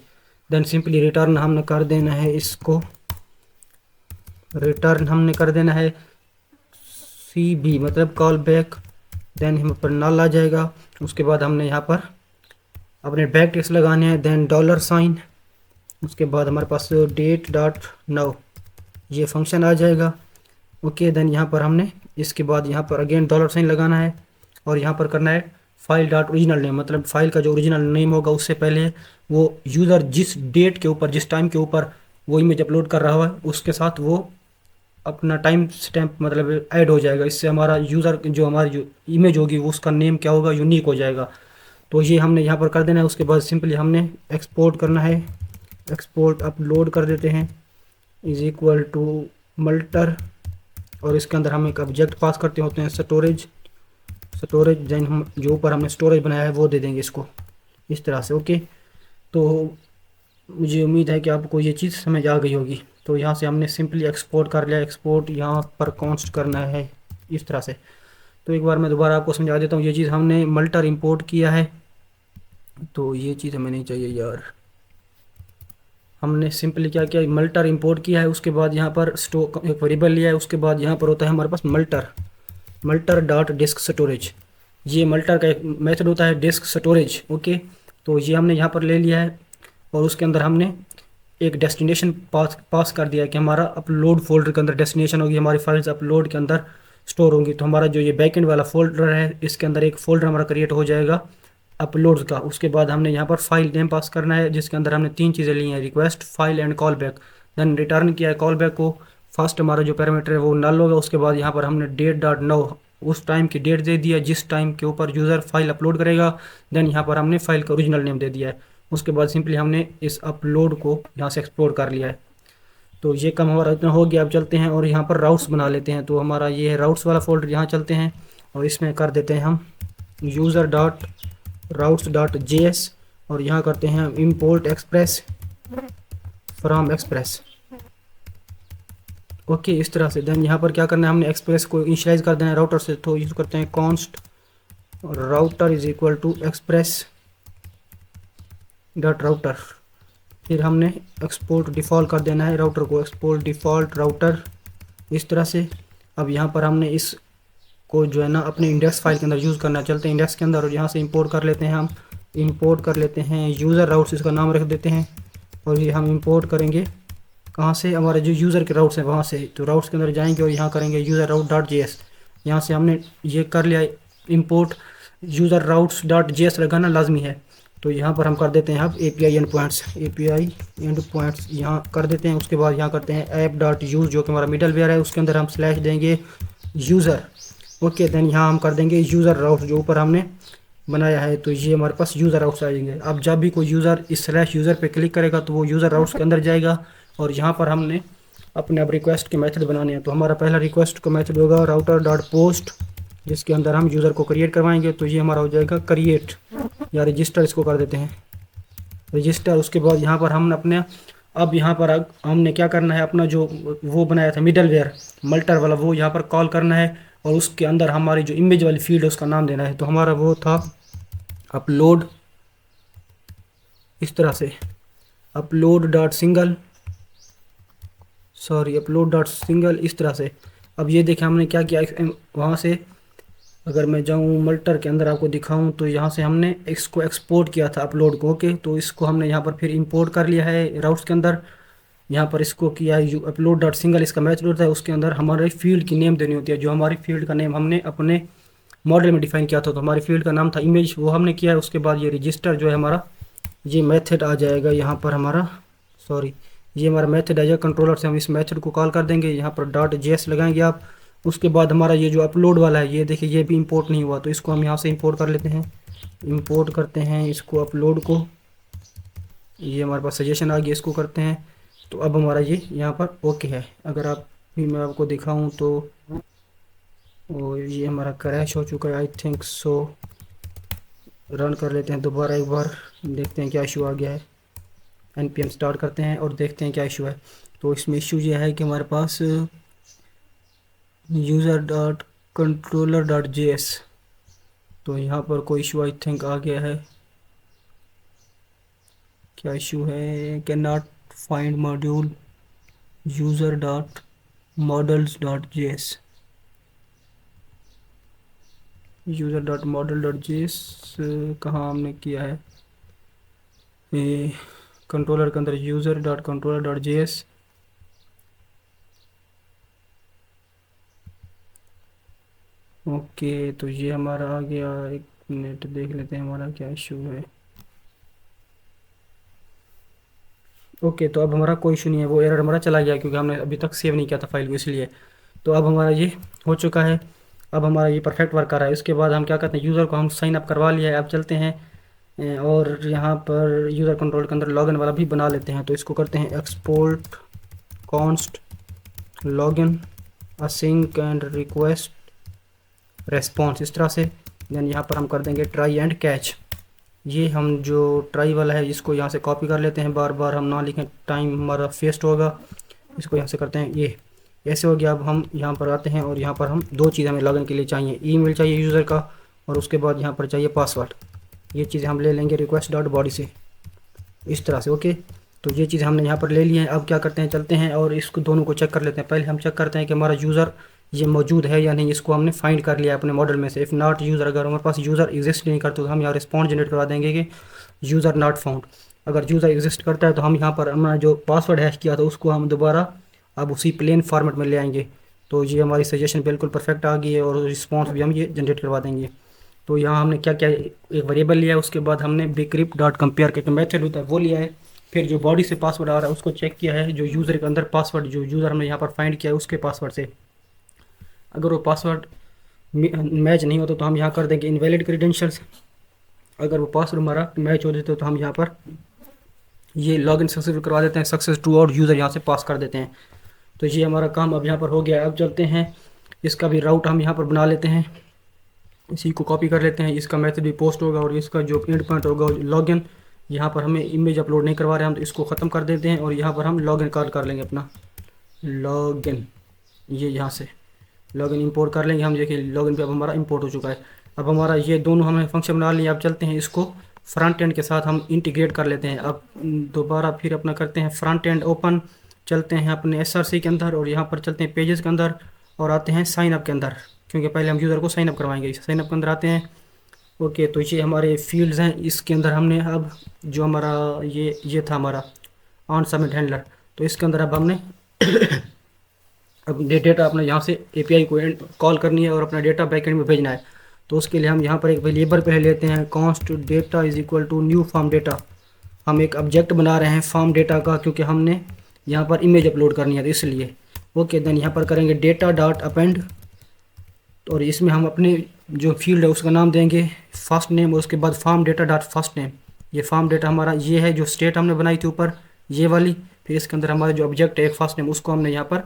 Speaker 1: देन सिंपली रिटर्न हमने कर देना है इसको, रिटर्न हमने कर देना है CB मतलब कॉल बैक। देन हम पर नल आ जाएगा। उसके बाद हमने यहाँ पर अपने बैक टेक्स्ट लगाने हैं, देन $, उसके बाद हमारे पास date.now ये फंक्शन आ जाएगा। ओके, देन यहाँ पर हमने इसके बाद यहाँ पर अगेन $, लगाना है, और यहाँ पर करना है फाइल डॉट ओरिजिनल नेम, मतलब फाइल का जो ओरिजिनल नेम होगा उससे पहले वो यूज़र जिस डेट के ऊपर जिस टाइम के ऊपर वो इमेज अपलोड कर रहा है उसके साथ वो अपना टाइम स्टैम्प मतलब ऐड हो जाएगा। इससे हमारा यूज़र जो हमारी जो इमेज होगी वो उसका नेम क्या होगा, यूनिक हो जाएगा। तो ये हमने यहाँ पर कर देना है। उसके बाद सिंपली हमने एक्सपोर्ट करना है, एक्सपोर्ट अपलोड कर देते हैं इज इक्वल टू मल्टर, और इसके अंदर हम एक ऑब्जेक्ट पास करते होते हैं स्टोरेज। देन हम जो ऊपर हमने स्टोरेज बनाया है वो दे देंगे इसको इस तरह से। ओके, तो मुझे उम्मीद है कि आपको ये चीज़ समझ आ गई होगी। तो यहाँ से हमने सिंपली एक्सपोर्ट कर लिया, एक्सपोर्ट यहाँ पर कॉन्स्ट करना है इस तरह से। तो एक बार मैं दोबारा आपको समझा देता हूँ। ये चीज़ हमने मल्टर इंपोर्ट किया है, तो ये चीज़ हमें नहीं चाहिए यार। हमने सिंपली क्या किया, मल्टर इंपोर्ट किया है, उसके बाद यहाँ पर एक वेरिएबल लिया है, उसके बाद यहाँ पर होता है हमारे पास मल्टर डॉट डिस्क स्टोरेज। ये मल्टर का एक मेथड होता है डिस्क स्टोरेज। ओके, तो ये हमने यहाँ पर ले लिया है, और उसके अंदर हमने एक डेस्टिनेशन पास कर दिया है कि हमारा अपलोड फोल्डर के अंदर डेस्टिनेशन होगी, हमारी फाइल्स अपलोड के अंदर स्टोर होंगी। तो हमारा जो ये बैकएंड वाला फोल्डर है इसके अंदर एक फ़ोल्डर हमारा क्रिएट हो जाएगा अपलोड्स का। उसके बाद हमने यहाँ पर फाइल नेम पास करना है जिसके अंदर हमने 3 चीज़ें ली हैं, request, file and callback. Then return किया है कॉल बैक को, फर्स्ट हमारा जो पैरामीटर है वो नल होगा। उसके बाद यहाँ पर हमने date.now उस टाइम की डेट दे दिया जिस टाइम के ऊपर यूज़र फाइल अपलोड करेगा। देन यहाँ पर हमने फाइल का ओरिजिनल नेम दे दिया है। उसके बाद सिंपली हमने इस अपलोड को यहाँ से एक्सप्लोर कर लिया है। तो ये काम हमारा इतना हो गया। अब चलते हैं और यहाँ पर राउट्स बना लेते हैं। तो हमारा ये है राउट्स वाला फोल्डर, यहाँ चलते हैं और इसमें कर देते हैं हम user dot routes dot JS, और यहाँ करते हैं हम import express from express. Okay, इस तरह से। देन यहाँ पर क्या करना है, हमने एक्सप्रेस को इनिशियलाइज कर देना है राउटर से, तो यूज़ करते हैं const router is equal to Express dot router. फिर हमने एक्सपोर्ट डिफ़ॉल्ट कर देना है राउटर को, एक्सपोर्ट डिफ़ॉल्ट राउटर, इस तरह से। अब यहाँ पर हमने इस को जो है ना अपने इंडेक्स फाइल के अंदर यूज़ करना है। चलते हैं इंडेक्स के अंदर और यहाँ से इंपोर्ट कर लेते हैं। हम इंपोर्ट कर लेते हैं यूज़र राउट्स, इसका नाम रख देते हैं। और ये हम इंपोर्ट करेंगे कहाँ से, हमारे जो यूज़र के राउट्स हैं वहाँ से। तो राउट्स के अंदर जाएंगे और यहाँ करेंगे यूज़र राउट डॉट जे एस। यहाँ से हमने ये कर लिया import, user routes dot J S लगाना लाजमी है। तो यहाँ पर हम कर देते हैं अब API and points, API and points यहाँ कर देते हैं। उसके बाद यहाँ करते हैं ऐप डॉट यूज़, जो कि हमारा मिडल वेयर है, उसके अंदर हम स्लैश देंगे यूज़र। ओके, देन यहाँ हम कर देंगे यूज़र राउट जो ऊपर हमने बनाया है, तो ये हमारे पास यूज़र राउट्स आ जाएंगे। अब जब भी कोई यूज़र इस स्लैश यूज़र पे क्लिक करेगा तो वो यूज़र राउट्स के अंदर जाएगा। और यहाँ पर हमने अपने अब रिक्वेस्ट के मेथड बनाने हैं। तो हमारा पहला रिक्वेस्ट का मेथड होगा राउटर डॉट पोस्ट, जिसके अंदर हम यूज़र को क्रिएट करवाएंगे। तो ये हमारा हो जाएगा क्रिएट या रजिस्टर, इसको कर देते हैं रजिस्टर। उसके बाद यहाँ पर हम अपने अब यहाँ पर हमने क्या करना है, अपना जो वो बनाया था मिडल वेयर मल्टर वाला, वो यहाँ पर कॉल करना है। और उसके अंदर हमारी जो इमेज वाली फील्ड है उसका नाम देना है। तो हमारा वो था अपलोड, इस तरह से upload dot single, sorry upload dot single, इस तरह से। अब ये देखें हमने क्या किया, वहाँ से अगर मैं जाऊँ मल्टर के अंदर आपको दिखाऊँ तो यहाँ से हमने इसको एक्सपोर्ट किया था अपलोड को। ओके, तो इसको हमने यहाँ पर फिर इंपोर्ट कर लिया है राउट्स के अंदर। यहाँ पर इसको किया है अपलोड डॉट सिंगल, इसका मैथड होता है। उसके अंदर हमारे फील्ड की नेम देनी होती है। जो हमारी फील्ड का नेम हमने अपने मॉडल में डिफाइन किया था, तो हमारी फील्ड का नाम था इमेज, वो हमने किया है। उसके बाद ये रजिस्टर जो है हमारा, ये मेथड आ जाएगा यहाँ पर हमारा, सॉरी ये हमारा मेथड आ जाएगा कंट्रोलर से। हम इस मेथड को कॉल कर देंगे, यहाँ पर डॉट जेएस लगाएंगे आप। उसके बाद हमारा ये जो अपलोड वाला है, ये देखिए ये भी इंपोर्ट नहीं हुआ, तो इसको हम यहाँ से इंपोर्ट कर लेते हैं। इंपोर्ट करते हैं इसको अपलोड को, ये हमारे पास सजेशन आ गया, इसको करते हैं। तो अब हमारा ये यहाँ पर ओके है। अगर आप भी मैं आपको दिखाऊं तो ये हमारा क्रैश हो चुका है आई थिंक सो। रन कर लेते हैं दोबारा एक बार, देखते हैं क्या इशू आ गया है। npm स्टार्ट करते हैं और देखते हैं क्या इशू है। तो इसमें इशू ये है कि हमारे पास user dot controller dot J S, तो यहाँ पर कोई इशू आई थिंक आ गया है। क्या इशू है, can not find module user dot models dot J S, user dot model dot J S कहाँ हमने किया है, ये कंट्रोलर के अंदर user dot controller dot J S. Okay, तो ये हमारा आ गया। एक मिनट देख लेते हैं हमारा क्या इशू है। ओके, तो अब हमारा कोई इशू नहीं है, वो एरर हमारा चला गया क्योंकि हमने अभी तक सेव नहीं किया था फाइल को, इसलिए। तो अब हमारा ये हो चुका है, अब हमारा ये परफेक्ट वर्क कर रहा है। उसके बाद हम क्या करते हैं, यूज़र को हम साइन अप करवा लिया है। अब चलते हैं और यहाँ पर यूज़र कंट्रोल के अंदर लॉगिन वाला भी बना लेते हैं। तो इसको करते हैं export const login async and request response, इस तरह से। देन यहाँ पर हम कर देंगे ट्राई एंड कैच। ये हम जो ट्राई वाला है इसको यहाँ से कॉपी कर लेते हैं, बार बार हम ना लिखें, टाइम हमारा वेस्ट होगा। इसको यहाँ से करते हैं, ये ऐसे हो गया। अब हम यहाँ पर आते हैं और यहाँ पर हम दो चीज़ हमें लॉगिन के लिए चाहिए, ईमेल चाहिए यूज़र का, और उसके बाद यहाँ पर चाहिए पासवर्ड। ये चीज़ें हम ले लेंगे रिक्वेस्ट डॉट बॉडी से, इस तरह से। ओके, तो ये चीज़ हमने यहाँ पर ले ली है। अब क्या करते हैं, चलते हैं और इसको दोनों को चेक कर लेते हैं। पहले हम चेक करते हैं कि हमारा यूज़र ये मौजूद है या नहीं, इसको हमने फाइंड कर लिया अपने मॉडल में से। इफ़ नॉट यूज़र, अगर हमारे पास यूज़र एग्जिस्ट नहीं करते तो हम यहाँ रिस्पॉन्स जनरेट करवा देंगे कि यूज़र नॉट फाउंड। अगर यूज़र एग्जिस्ट करता है तो हम यहाँ पर हमारा जो पासवर्ड हैश किया था उसको हम दोबारा अब उसी प्लेन फॉर्मेट में ले आएंगे। तो ये हमारी सजेशन बिल्कुल परफेक्ट आ गई है और रिस्पॉन्स भी हम ये जनरेट करवा देंगे। तो यहाँ हमने क्या क्या एक वेरिएबल लिया है, उसके बाद हमने bcrypt डॉट कंपेयर के मेथड होता है वो लिया है। फिर जो बॉडी से पासवर्ड आ रहा है उसको चेक किया है, जो यूज़र के अंदर पासवर्ड जो यूज़र हमने यहाँ पर फाइंड किया है उसके पासवर्ड से। अगर वो पासवर्ड मैच नहीं होता तो हम यहाँ कर देंगे इनवैलिड क्रीडेंशियल्स। अगर वो पासवर्ड हमारा मैच हो जाता तो हम यहाँ पर ये लॉगिन सक्सेसफुल करवा देते हैं, सक्सेस टू, और यूज़र यहाँ से पास कर देते हैं। तो ये हमारा काम अब यहाँ पर हो गया है। अब चलते हैं, इसका भी राउट हम यहाँ पर बना लेते हैं, इसी को कॉपी कर लेते हैं। इसका मेथड भी पोस्ट होगा और इसका जो एंड पॉइंट होगा लॉगिन। यहाँ पर हमें इमेज अपलोड नहीं करवा रहे हम, तो इसको ख़त्म कर देते हैं और यहाँ पर हम लॉगिन कॉल कर लेंगे अपना। लॉगिन, ये यहाँ से लॉगिन इंपोर्ट कर लेंगे हम। देखिए लॉगिन पे अब हमारा इंपोर्ट हो चुका है। अब हमारा ये दोनों हमने फंक्शन बना लिए। अब चलते हैं इसको फ्रंट एंड के साथ हम इंटीग्रेट कर लेते हैं। अब दोबारा फिर अपना करते हैं फ्रंट एंड ओपन, चलते हैं अपने SRC के अंदर और यहाँ पर चलते हैं पेजेस के अंदर और आते हैं साइन अप के अंदर, क्योंकि पहले हम यूज़र को साइन अप करवाएंगे। साइन अप के अंदर आते हैं। ओके, तो ये हमारे फील्ड्स हैं। इसके अंदर हमने अब जो हमारा ये था हमारा ऑन सबमिट हैंडलर, तो इसके अंदर अब हमने अब डेटा अपना यहाँ से API को कॉल करनी है और अपना डेटा बैकएंड में भेजना है। तो उसके लिए हम यहाँ पर एक वेरिएबल पहले लेते हैं, const data is equal to new form data. हम एक ऑब्जेक्ट बना रहे हैं फॉर्म डेटा का, क्योंकि हमने यहाँ पर इमेज अपलोड करनी है तो इसलिए। ओके, देन यहाँ पर करेंगे डेटा डॉट अपेंड, और इसमें हम अपने जो फील्ड है उसका नाम देंगे फर्स्ट नेम, और उसके बाद form data dot first name. ये फॉर्म डेटा हमारा ये है जो स्टेट हमने बनाई थी ऊपर ये वाली। फिर इसके अंदर हमारा जो ऑब्जेक्ट है एक फर्स्ट नेम, उसको हमने यहाँ पर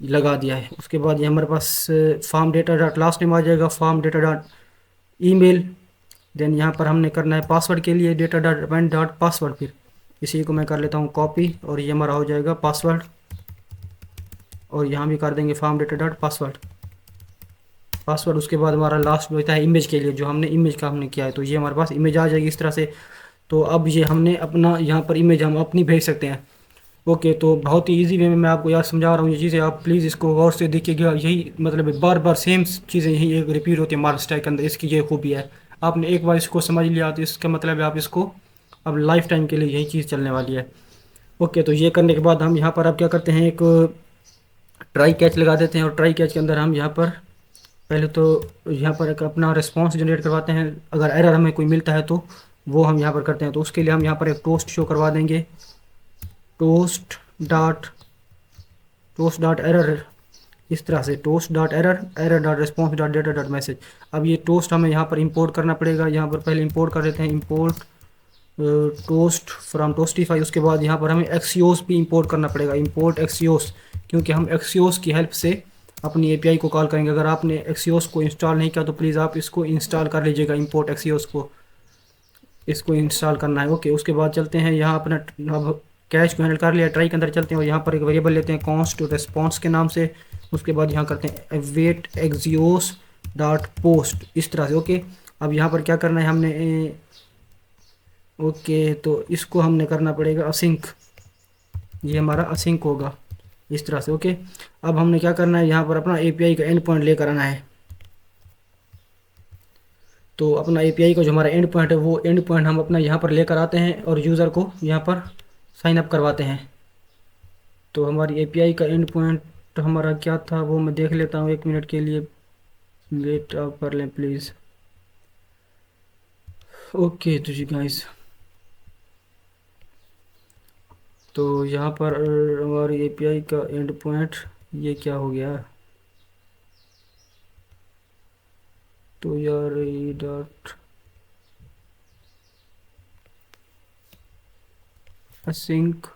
Speaker 1: लगा दिया है। उसके बाद ये हमारे पास form data dot last name आ जाएगा, form data dot email. Then यहाँ पर हमने करना है पासवर्ड के लिए data dot append dot password. फिर इसी को मैं कर लेता हूँ कॉपी और ये हमारा हो जाएगा पासवर्ड, और यहाँ भी कर देंगे फॉर्म डेटा डॉट पासवर्ड। उसके बाद हमारा लास्ट होता है इमेज के लिए, जो हमने इमेज का हमने किया है, तो ये हमारे पास इमेज आ जाएगी इस तरह से। तो अब ये हमने अपना यहाँ पर इमेज हम अपनी भेज सकते हैं। ओके, तो बहुत ही इजी वे में मैं आपको यार समझा रहा हूँ ये चीज़ें, आप प्लीज़ इसको गौर से देखिएगा। यही मतलब है, बार बार सेम चीज़ें यही एक रिपीट होती है हमारे स्टैक के अंदर। इसकी ये खूबी है, आपने एक बार इसको समझ लिया तो इसका मतलब है आप इसको अब लाइफ टाइम के लिए यही चीज़ चलने वाली है। ओके, तो ये करने के बाद हम यहाँ पर अब क्या करते हैं, एक ट्राई कैच लगा देते हैं। और ट्राई कैच के अंदर हम यहाँ पर पहले तो यहाँ पर एक अपना रिस्पॉन्स जनरेट करवाते हैं। अगर एरर हमें कोई मिलता है तो वो हम यहाँ पर करते हैं। तो उसके लिए हम यहाँ पर एक टोस्ट शो करवा देंगे, टोस्ट डॉट एरर, इस तरह से toast dot error dot response dot data dot message. अब ये टोस्ट हमें यहाँ पर इंपोर्ट करना पड़ेगा। यहाँ पर पहले इंपोर्ट कर देते हैं, इंपोर्ट टोस्ट फ्रॉम टोस्टिफाई। उसके बाद यहाँ पर हमें एक्सियोस भी इंपोर्ट करना पड़ेगा, इंपोर्ट एक्सियोस, क्योंकि हम एक्सियोस की हेल्प से अपनी API को कॉल करेंगे। अगर आपने एक्सियोस को इंस्टॉल नहीं किया तो प्लीज़ आप इसको इंस्टॉल कर लीजिएगा, इंपोर्ट एक्सियोस को, इसको इंस्टॉल करना है। ओके, उसके बाद चलते हैं यहाँ अपना, अब कैश को हैंडल कर लिया, ट्राई के अंदर चलते हैं और यहाँ पर एक वेरिएबल लेते हैं कॉन्स्ट रिस्पॉन्स के नाम से। उसके बाद यहाँ करते हैं वेट एक्सियोस डॉट पोस्ट, इस तरह से। ओके, अब यहाँ पर क्या करना है हमने, ओके तो इसको हमने करना पड़ेगा असिंक, ये हमारा असिंक होगा इस तरह से। ओके, अब हमने क्या करना है, यहाँ पर अपना API का एंड पॉइंट लेकर आना है। तो अपना API का जो हमारा एंड पॉइंट है वो एंड पॉइंट हम अपना यहाँ पर लेकर आते हैं और यूज़र को यहाँ पर साइन अप करवाते हैं। तो हमारी API का एंड पॉइंट हमारा क्या था वो मैं देख लेता हूँ, 1 मिनट के लिए वेट आप कर लें प्लीज़। ओके तो जी गाइस, तो यहाँ पर हमारी API का एंड पॉइंट ये क्या हो गया, तो यार ये dot async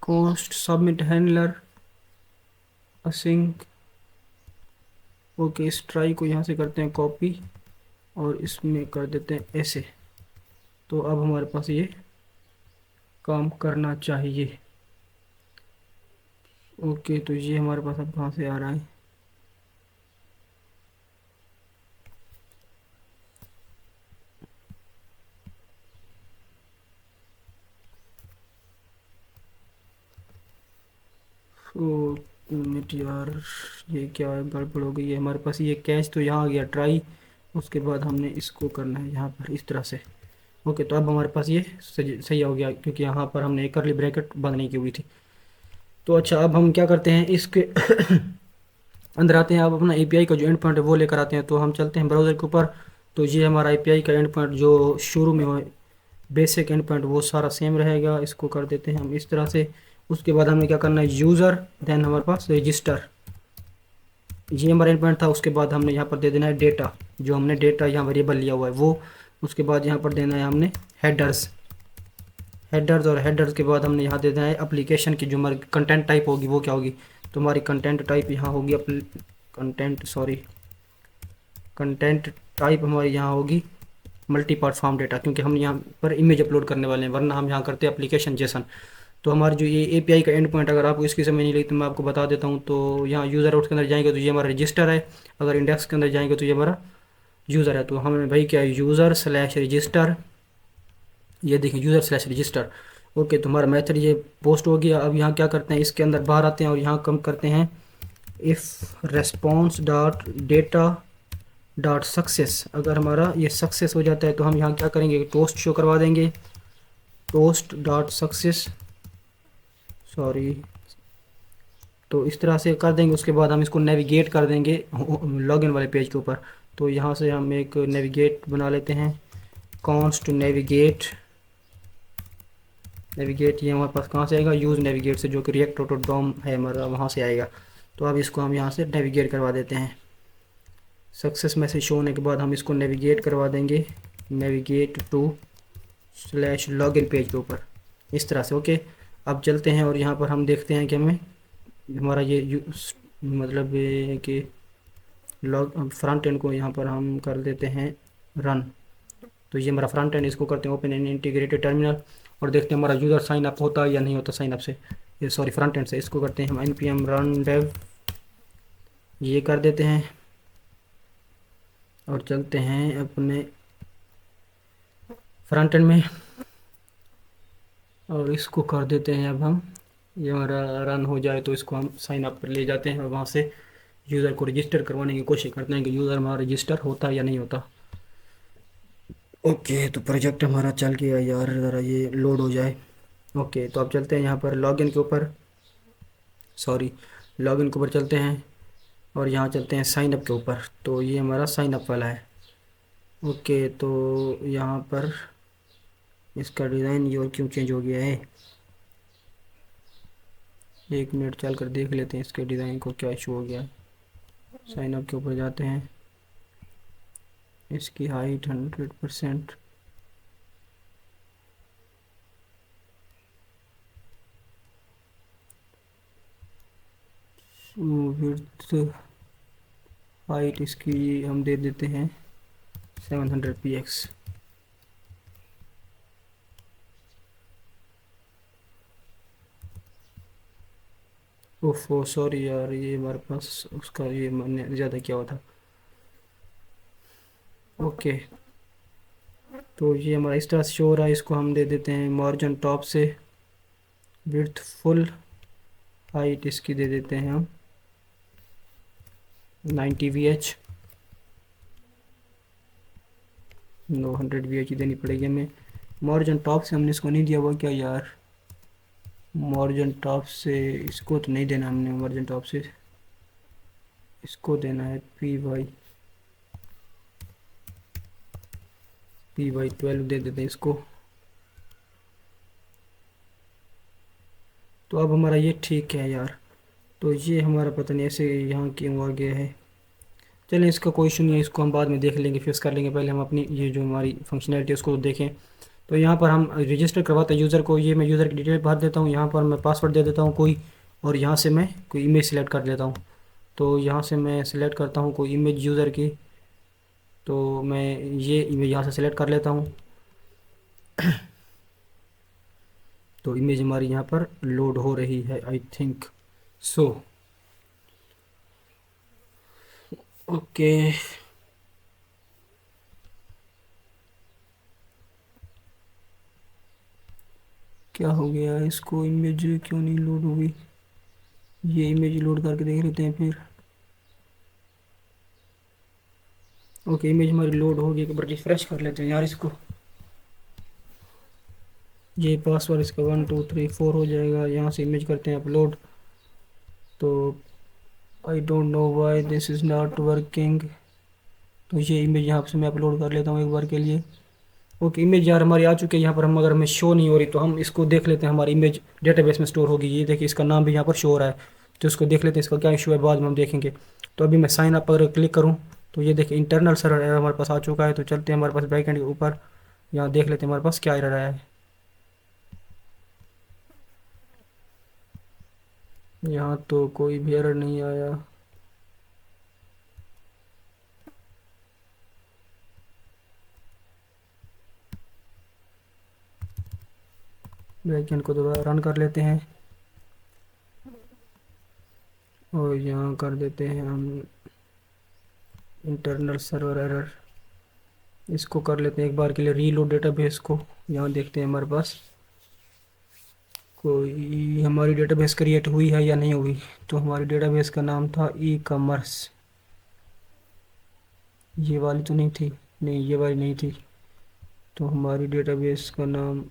Speaker 1: const submit handler async. Okay, इस ट्राई को यहाँ से करते हैं कॉपी और इसमें कर देते हैं ऐसे। तो अब हमारे पास ये काम करना चाहिए। ओके, तो ये हमारे पास अब कहाँ से आ रहा है, ओ मिनट यार, ये क्या गड़बड़ हो गई है। हमारे पास ये कैच तो यहाँ आ गया ट्राई, उसके बाद हमने इसको करना है यहाँ पर इस तरह से। ओके, तो अब हमारे पास ये सही हो गया, क्योंकि यहाँ पर हमने एक करली ब्रैकेट बंद नहीं की हुई थी। तो अच्छा, अब हम क्या करते हैं, इसके अंदर आते हैं। अब अपना API का जो एंड पॉइंट है वो लेकर आते हैं। तो हम चलते हैं ब्राउज़र के ऊपर। तो ये हमारा API का एंड पॉइंट जो शुरू में हो, बेसिक एंड पॉइंट वो सारा सेम रहेगा। इसको कर देते हैं हम इस तरह से। उसके बाद हमें क्या करना है, यूज़र, देन हमारे पास रजिस्टर, ये हमारा एंड पॉइंट था। उसके बाद हमने यहाँ पर दे देना है डेटा, जो हमने डेटा यहाँ वेरिएबल लिया हुआ है वो। उसके बाद यहाँ पर देना है हमने हेडर्स, और हेडर्स के बाद हमने यहाँ दे देना है एप्लीकेशन की जो हमारी कंटेंट टाइप होगी वो क्या होगी। तो हमारी कंटेंट टाइप यहाँ होगी कंटेंट टाइप हमारी यहाँ होगी मल्टी पार्ट फॉर्म डेटा, क्योंकि हम यहाँ पर इमेज अपलोड करने वाले हैं, वरना हम यहाँ करते हैं एप्लीकेशन जेसन। तो हमारी जो ये एपीआई का एंड पॉइंट, अगर आपको इसकी समझ नहीं लगी तो मैं आपको बता देता हूँ। तो यहाँ यूज़र आउट के अंदर जाएंगे तो ये हमारा रजिस्टर है, अगर इंडेक्स के अंदर जाएंगे तो ये हमारा यूज़र है। तो हमें भाई क्या है, यूज़र स्लैश रजिस्टर, ये देखिए यूज़र स्लैश रजिस्टर। ओके, तो हमारा मेथड ये पोस्ट हो गया। अब यहाँ क्या करते हैं, इसके अंदर बाहर आते हैं और यहाँ कम करते हैं if response dot data dot success. अगर हमारा ये सक्सेस हो जाता है तो हम यहाँ क्या करेंगे, टोस्ट शो करवा देंगे, टोस्ट डॉट सक्सेस, सॉरी। तो इस तरह से कर देंगे। उसके बाद हम इसको नेविगेट कर देंगे लॉगिन वाले पेज के ऊपर। तो यहाँ से हम एक नेविगेट बना लेते हैं, कॉन्स्ट नेविगेट। नेविगेट ये हमारे पास कहाँ से आएगा, यूज़ नेविगेट से, जो कि रिएक्ट डॉम है हमारा, वहाँ से आएगा। तो अब इसको हम यहाँ से नेविगेट करवा देते हैं। सक्सेस मैसेज शो होने के बाद हम इसको नेविगेट करवा देंगे, navigate to slash login page के ऊपर, इस तरह से। ओके, अब चलते हैं और यहाँ पर हम देखते हैं कि हमें हमारा ये मतलब ये कि लॉग फ्रंट एंड को यहाँ पर हम कर देते हैं रन। तो ये हमारा फ्रंट एंड, इसको करते हैं ओपन एंड इंटीग्रेटेड टर्मिनल और देखते हैं हमारा यूज़र साइन अप होता है या नहीं होता साइन अप से, ये सॉरी फ्रंट एंड से। इसको करते हैं हम npm रन डेव, ये कर देते हैं और चलते हैं अपने फ्रंट एंड में और इसको कर देते हैं। अब हम ये हमारा रन हो जाए तो इसको हम साइन अप पर ले जाते हैं और वहाँ से यूज़र को रजिस्टर करवाने की कोशिश करते हैं कि यूज़र हमारा रजिस्टर होता है या नहीं होता। ओके, तो प्रोजेक्ट हमारा चल गया यार, ज़रा ये लोड हो जाए। ओके, तो अब चलते हैं यहाँ पर लॉगिन के ऊपर, सॉरी लॉगिन के ऊपर चलते हैं और यहाँ चलते हैं साइन अप के ऊपर। तो ये हमारा साइन अप वाला है। ओके, तो यहाँ पर इसका डिज़ाइन ये और क्यों चेंज हो गया है, एक मिनट चल कर देख लेते हैं इसके डिज़ाइन को क्या इशू हो गया है। साइन अप के ऊपर जाते हैं, इसकी हाइट 100%, विड्थ हाइट इसकी हम दे देते हैं 700px। ओफो सॉरी यार, ये हमारे पास उसका ये मैंने ज़्यादा किया हुआ था। ओके, तो ये हमारा इस तरह से शो हो रहा है। इसको हम दे देते हैं मार्जिन टॉप से विड्थ फुल, हाइट इसकी दे देते हैं हम 90 VH, नो 100 VH ही देनी पड़ेगी हमें। मार्जिन टॉप से हमने इसको नहीं दिया हुआ क्या यार, मार्जिन टॉप से इसको तो नहीं देना हमने, मार्जिन टॉप से इसको देना है py 12 दे देते हैं इसको। तो अब हमारा ये ठीक है यार। तो ये हमारा पता नहीं ऐसे यहाँ क्यों आ गया है, चलें इसका कोई इशू नहीं है, इसको हम बाद में देख लेंगे, फिक्स कर लेंगे। पहले हम अपनी ये जो हमारी फंक्शनैलिटी है उसको देखें। तो यहाँ पर हम रजिस्टर करवाते हैं यूज़र को, ये मैं यूज़र की डिटेल भर देता हूँ, यहाँ पर मैं पासवर्ड दे देता हूँ कोई, और यहाँ से मैं कोई इमेज सेलेक्ट कर लेता हूँ। तो यहाँ से मैं सिलेक्ट करता हूँ कोई इमेज यूज़र की, तो मैं ये इमेज यहाँ से सेलेक्ट कर लेता हूँ। तो इमेज हमारी यहाँ पर लोड हो रही है आई थिंक सो। ओके, क्या हो गया इसको, इमेज क्यों नहीं लोड हो गई, ये इमेज लोड करके देख लेते हैं फिर। ओके, इमेज हमारी लोड हो गई, एक बार रिफ्रेश कर लेते हैं यार इसको। ये पासवर्ड इसका 1234 हो जाएगा। यहाँ से इमेज करते हैं अपलोड। तो I don't know why this is not working. तो ये इमेज यहाँ से मैं अपलोड कर लेता हूँ एक बार के लिए। ओके, इमेज यार हमारी आ चुकी है यहाँ पर, हम अगर हमें शो नहीं हो रही तो हम इसको देख लेते हैं, हमारी इमेज डेटाबेस में स्टोर होगी। ये देखिए इसका नाम भी यहाँ पर शो हो रहा है, तो इसको देख लेते हैं इसका क्या इशू है, बाद में हम देखेंगे। तो अभी मैं साइन अप पर क्लिक करूँ तो ये देखिए इंटरनल सर्वर एरर हमारे पास आ चुका है। तो चलते हैं हमारे पास बैकएंड के ऊपर, यहाँ देख लेते हैं हमारे पास क्या एरर आया है। यहाँ तो कोई भी एरर नहीं आया। बैकएंड को दोबारा रन कर लेते हैं और यहाँ कर देते हैं हम इंटरनल सर्वर एरर। इसको कर लेते हैं एक बार के लिए रीलोड डेटाबेस को। यहाँ देखते हैं हमारे पास कोई हमारी डेटाबेस क्रिएट हुई है या नहीं हुई। तो हमारी डेटाबेस का नाम था ई कॉमर्स। ये वाली तो नहीं थी, नहीं ये वाली नहीं थी। तो हमारी डेटाबेस का नाम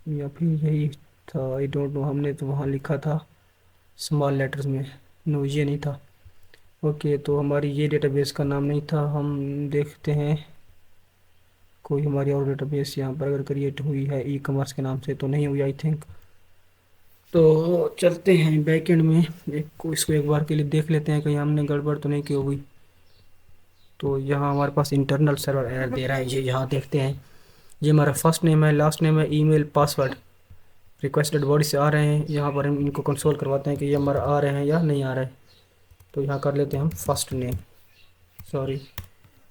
Speaker 1: या फिर यही था, आई डोंट नो। हमने तो वहाँ लिखा था स्मॉल लेटर्स में, नो ये नहीं था। ओके, तो हमारी ये डेटाबेस का नाम नहीं था। हम देखते हैं कोई हमारी और डेटाबेस यहाँ पर अगर क्रिएट हुई है ई कॉमर्स के नाम से, तो नहीं हुई आई थिंक। तो चलते हैं बैकएंड में, इसको एक बार के लिए देख लेते हैं कहीं हमने गड़बड़ तो नहीं की होगी। तो यहाँ हमारे पास इंटरनल सर्वर एरर दे रहा है। ये यहाँ देखते हैं, ये हमारा फर्स्ट नेम है, लास्ट नेम है, ईमेल, पासवर्ड रिक्वेस्टेड बॉडी से आ रहे हैं। यहाँ पर हम इनको कंसोल करवाते हैं कि ये हमारा आ रहे हैं या नहीं आ रहे। तो यहाँ कर लेते हैं हम first name, sorry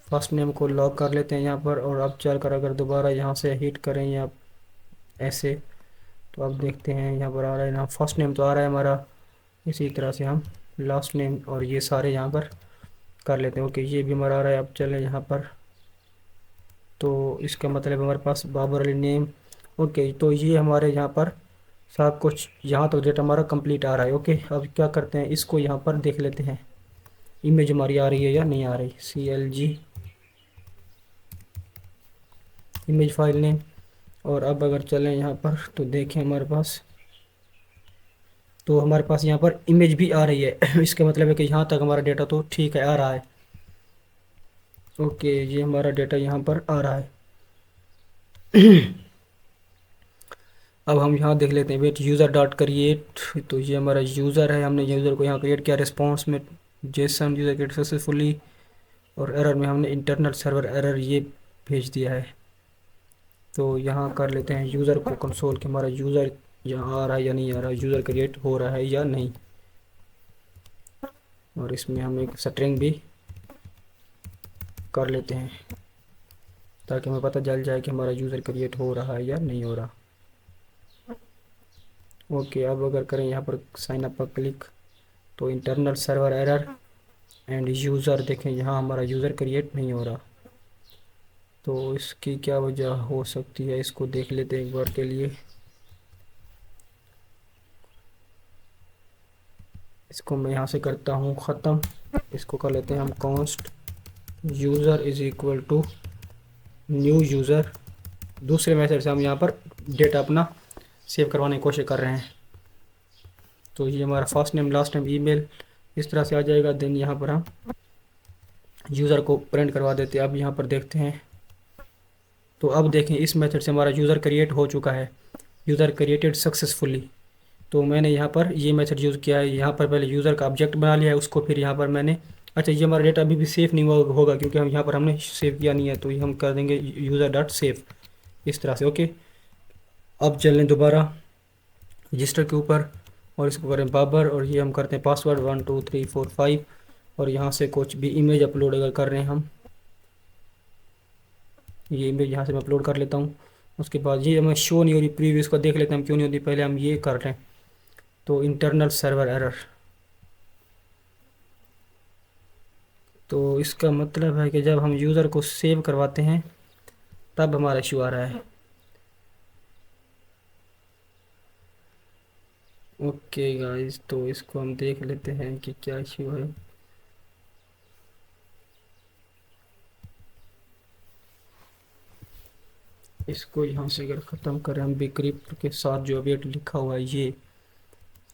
Speaker 1: first name को लॉक कर लेते हैं यहाँ पर। और अब चलकर अगर दोबारा यहाँ से हिट करें या ऐसे, तो अब देखते हैं यहाँ पर आ रहा है ना, फर्स्ट नेम तो आ रहा है हमारा। इसी तरह से हम लास्ट नेम और ये सारे यहाँ पर कर लेते हैं। ओके, ये भी हमारा आ रहा है। अब चलें यहाँ पर, तो इसका मतलब हमारे पास बाबर अली नेम। ओके, तो ये हमारे यहाँ पर सब कुछ यहाँ तक डेटा हमारा कंप्लीट आ रहा है। ओके, अब क्या करते हैं, इसको यहाँ पर देख लेते हैं इमेज हमारी आ रही है या नहीं आ रही। CLG image file name. और अब अगर चलें यहाँ पर तो देखें हमारे पास, तो हमारे पास यहाँ पर इमेज भी आ रही है। इसका मतलब है कि यहाँ तक हमारा डेटा तो ठीक है, आ रहा है। ओके, ये हमारा डेटा यहाँ पर आ रहा है। अब हम यहाँ देख लेते हैं वेट यूज़र डॉट क्रिएट। तो ये हमारा यूज़र है, हमने यूज़र को यहाँ क्रिएट किया। रिस्पॉन्स में जेसन यूज़र क्रिएट सक्सेसफुली, और एरर में हमने इंटरनल सर्वर एरर ये भेज दिया है। तो यहाँ कर लेते हैं यूज़र को कंसोल कि हमारा यूज़र यहाँ आ रहा है या नहीं आ रहा, यूज़र क्रिएट हो रहा है या नहीं। और इसमें हम एक स्ट्रिंग भी कर लेते हैं ताकि हमें पता चल जाए कि हमारा यूज़र क्रिएट हो रहा है या नहीं हो रहा। ओके, अब अगर करें यहाँ पर साइन अप पर क्लिक, तो internal server error end user, देखें यहाँ हमारा यूज़र क्रिएट नहीं हो रहा। तो इसकी क्या वजह हो सकती है, इसको देख लेते हैं एक बार के लिए। इसको मैं यहाँ से करता हूँ ख़त्म। इसको कर लेते हैं हम const user is equal to new user. दूसरे मेथड से हम यहाँ पर डेटा अपना सेव करवाने की कोशिश कर रहे हैं। तो ये हमारा first name, last name, email इस तरह से आ जाएगा। देन यहाँ पर हम यूज़र को प्रिंट करवा देते हैं। अब यहाँ पर देखते हैं, तो अब देखें इस मेथड से हमारा यूज़र क्रिएट हो चुका है, यूज़र क्रिएटेड सक्सेसफुली। तो मैंने यहाँ पर ये मेथड यूज़ किया है। यहाँ पर पहले यूज़र का ऑब्जेक्ट बना लिया है, उसको फिर यहाँ पर मैंने, अच्छा ये हमारा डेटा अभी भी सेव नहीं होगा क्योंकि हम यहाँ पर हमने सेव किया नहीं है। तो ये हम कर देंगे यूज़र डॉट सेव इस तरह से। ओके, अब चलें दोबारा रजिस्टर के ऊपर और इसको करें बाबर, और ये हम करते हैं पासवर्ड 1 2 3 4 5। और यहाँ से कुछ भी इमेज अपलोड अगर कर रहे हैं हम, ये इमेज यहाँ से मैं अपलोड कर लेता हूँ। उसके बाद ये हमें शो नहीं हो रही प्रीव्यू, इसको देख लेते हैं हम क्यों नहीं होती। पहले हम ये कर रहे हैं, तो इंटरनल सर्वर एरर। तो इसका मतलब है कि जब हम यूज़र को सेव करवाते हैं तब हमारा इशू आ रहा है। ओके गाइस, तो इसको हम देख लेते हैं कि क्या इशू है। इसको यहाँ से अगर ख़त्म करें हम बिक्रिप्ट के साथ जो अवेट लिखा हुआ है ये,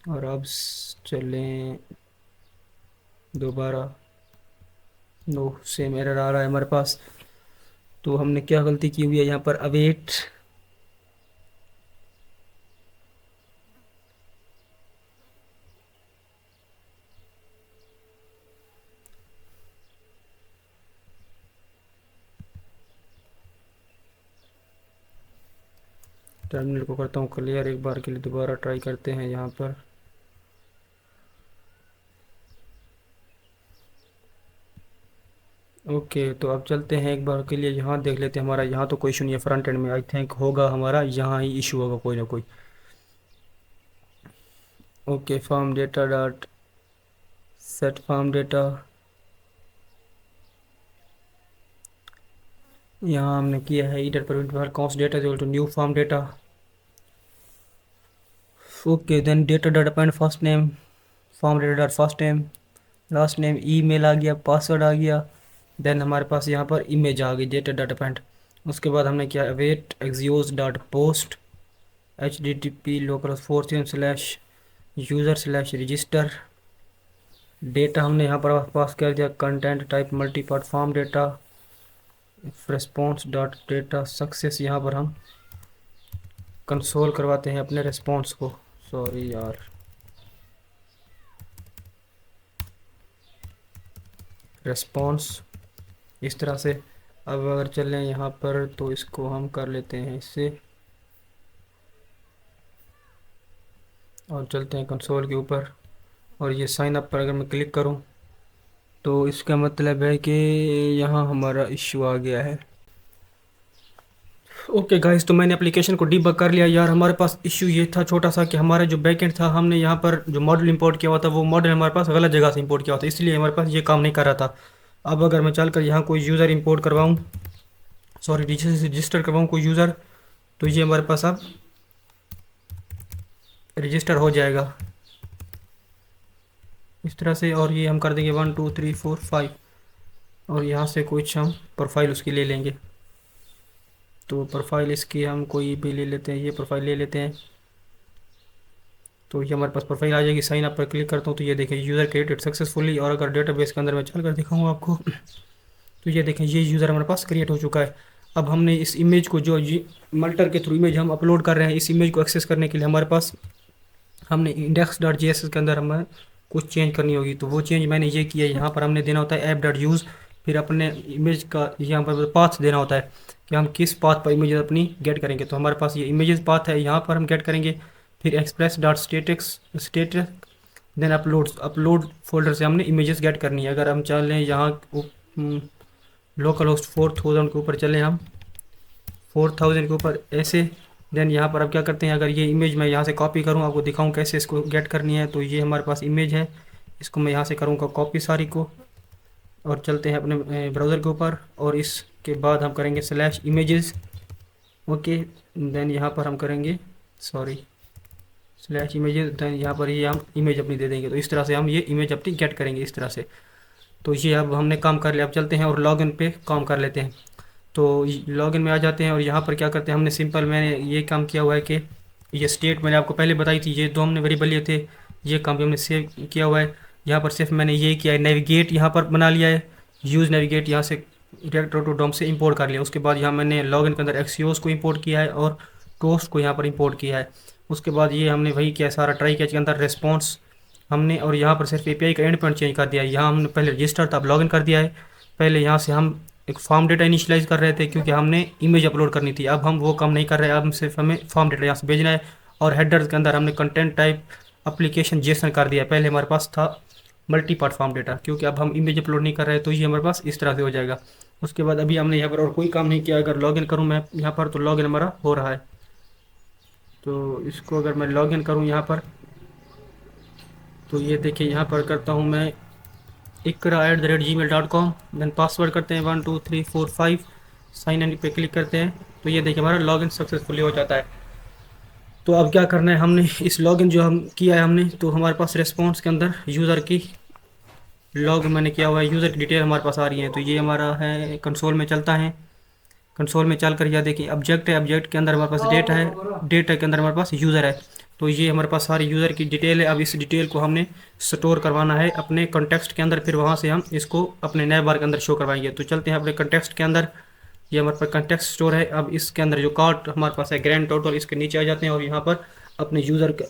Speaker 1: और अब चलें दोबारा, नो सेम एरर आ रहा है हमारे पास। तो हमने क्या गलती की हुई है यहाँ पर, अवेट टर्मिनल को करता हूँ क्लियर, एक बार के लिए दोबारा ट्राई करते हैं यहाँ पर। ओके, तो अब चलते हैं एक बार के लिए यहाँ देख लेते हैं। हमारा यहाँ तो कोई इशू नहीं है फ्रंट एंड में, आई थिंक होगा हमारा यहाँ ही इशू होगा कोई ना कोई। Okay, form data dot set form data, यहाँ हमने किया है ईडर पर const data equal to new form data. Okay, then data dot append first name, form data dot first name, last name, email आ गया, पासवर्ड आ गया। देन हमारे पास यहाँ पर इमेज आ गई डेटा डॉट अपेंड। उसके बाद हमने किया await Axios dot post HTTP local fourth slash user slash register. Data हमने यहाँ पर पास कर दिया content type multipart form data response dot data success. यहाँ पर हम कंसोल करवाते हैं अपने रिस्पॉन्स को। सॉरी यार, रिस्पॉन्स इस तरह से। अब अगर चलें यहाँ पर तो इसको हम कर लेते हैं इससे और चलते हैं कंसोल के ऊपर। और ये साइन अप पर अगर मैं क्लिक करूँ तो इसका मतलब है कि यहाँ हमारा इश्यू आ गया है। ओके गाइस, तो मैंने एप्लीकेशन को डीबग कर लिया यार। हमारे पास इश्यू ये था छोटा सा कि हमारा जो बैकएंड था, हमने यहाँ पर जो मॉडल इंपोर्ट किया हुआ था वो मॉडल हमारे पास गलत जगह से इंपोर्ट किया हुआ था, इसलिए हमारे पास ये काम नहीं कर रहा था। अब अगर मैं चल कर यहाँ कोई यूज़र इंपोर्ट करवाऊँ, सॉरी रजिस्टर करवाऊँ कोई यूज़र, तो ये हमारे पास अब रजिस्टर हो जाएगा इस तरह से। और ये हम कर देंगे 1 2 3 4 5 और यहाँ से कुछ हम प्रोफाइल उसकी ले लेंगे। तो प्रोफाइल इसकी हम कोई भी ले लेते हैं, ये प्रोफाइल ले लेते हैं। तो ये हमारे पास प्रोफाइल आ जाएगी। साइन अप पर क्लिक करता हूँ तो ये देखें यूज़र क्रिएटेड सक्सेसफुली। और अगर डेटाबेस के अंदर मैं चल कर दिखाऊँ आपको तो ये देखें ये यूज़र हमारे पास क्रिएट हो चुका है। अब हमने इस इमेज को जो मल्टर के थ्रू इमेज हम अपलोड कर रहे हैं, इस इमेज को एक्सेस करने के लिए हमारे पास हमने index.js के अंदर हमें कुछ चेंज करनी होगी। तो वो चेंज मैंने ये किया है। यहाँ पर हमने देना होता है app.use, फिर अपने इमेज का यहाँ पर पाथ देना होता है कि हम किस पाथ पर इमेज अपनी गेट करेंगे। तो हमारे पास ये इमेजेस पाथ है, यहाँ पर हम गेट करेंगे। फिर express.status देन अपलोड फोल्डर से हमने इमेजेस गेट करनी है। अगर हम चलें यहाँ लोकल होस्ट 4000 के ऊपर चलें, हम 4000 के ऊपर ऐसे। देन यहाँ पर अब क्या करते हैं, अगर ये इमेज मैं यहाँ से कॉपी करूँ, आपको दिखाऊँ कैसे इसको गेट करनी है। तो ये हमारे पास इमेज है, इसको मैं यहाँ से करूँगा कॉपी सारी को और चलते हैं अपने ब्राउज़र के ऊपर। और इसके बाद हम करेंगे स्लैश इमेजेस। ओके, देन यहाँ पर हम करेंगे स्लैश इमेजेस। देन यहाँ पर ये हम इमेज अपनी दे देंगे। तो इस तरह से हम ये इमेज अपनी गेट करेंगे इस तरह से। तो ये अब हमने काम कर लिया। अब चलते हैं और लॉगिन पे काम कर लेते हैं। तो लॉगिन में आ जाते हैं और यहाँ पर क्या करते हैं, हमने सिंपल मैंने ये काम किया हुआ है कि ये स्टेट मैंने आपको पहले बताई थी, ये दो हमने वेरिएबल लिए थे, ये काम भी हमने सेव किया हुआ है। यहाँ पर सिर्फ मैंने ये किया है, नेविगेट यहाँ पर बना लिया है, यूज़ नेविगेट यहाँ से डायरेक्ट टू डॉम से इंपोर्ट कर लिया। उसके बाद यहाँ मैंने लॉगिन के अंदर एक्सियोस को इंपोर्ट किया है और टोस्ट को यहाँ पर इंपोर्ट किया है। उसके बाद ये हमने वही किया सारा ट्राई कैच के अंदर रिस्पॉन्स हमने, और यहाँ पर सिर्फ एपीआई का एंड पॉइंट चेंज कर दिया है। यहाँ हमने पहले रजिस्टर था, अब लॉगिन कर दिया है। पहले यहाँ से हम एक फॉर्म डेटा इनिशियलाइज कर रहे थे क्योंकि हमने इमेज अपलोड करनी थी। अब हम वो काम नहीं कर रहे हैं, अब सिर्फ हमें फॉर्म डेटा यहाँ से भेजना है। और हेडर के अंदर हमने कंटेंट टाइप एप्लीकेशन जेसन कर दिया। पहले हमारे पास था मल्टी पार्ट फॉर्म डेटा, क्योंकि अब हम इमेज अपलोड नहीं कर रहे हैं तो ये हमारे पास इस तरह से हो जाएगा। उसके बाद अभी हमने यहाँ पर और कोई काम नहीं किया। अगर लॉगिन करूँ मैं यहाँ पर तो लॉगिन हमारा हो रहा है। तो इसको अगर मैं लॉगिन करूँ यहाँ पर तो ये देखिए यहाँ पर करता हूँ मैं ikra@gmail.com। देन पासवर्ड करते हैं 1 2 3 4 5, साइन इन पे क्लिक करते हैं तो ये देखिए हमारा लॉगिन सक्सेसफुली हो जाता है। तो अब क्या करना है, हमने इस लॉगिन जो हम किया है हमने, तो हमारे पास रिस्पॉन्स के अंदर यूज़र की लॉग मैंने किया हुआ है, यूज़र की डिटेल हमारे पास आ रही है। तो ये हमारा है, कंसोल में चलता है। कंसोल में चल कर यह देखिए ऑब्जेक्ट है, ऑब्जेक्ट के अंदर हमारे पास डेटा है, डेटा के अंदर हमारे पास यूज़र है। तो ये हमारे पास सारी यूज़र की डिटेल है। अब इस डिटेल को हमने स्टोर करवाना है अपने कॉन्टेक्स्ट के अंदर, फिर वहाँ से हम इसको अपने नए बार के अंदर शो करवाएंगे। तो चलते हैं अपने कॉन्टेक्स्ट के अंदर। ये हमारे पास कॉन्टेक्स्ट स्टोर है। अब इसके अंदर जो कार्ड हमारे पास है ग्रैंड टोटल, इसके नीचे आ जाते हैं और यहाँ पर अपने यूज़र का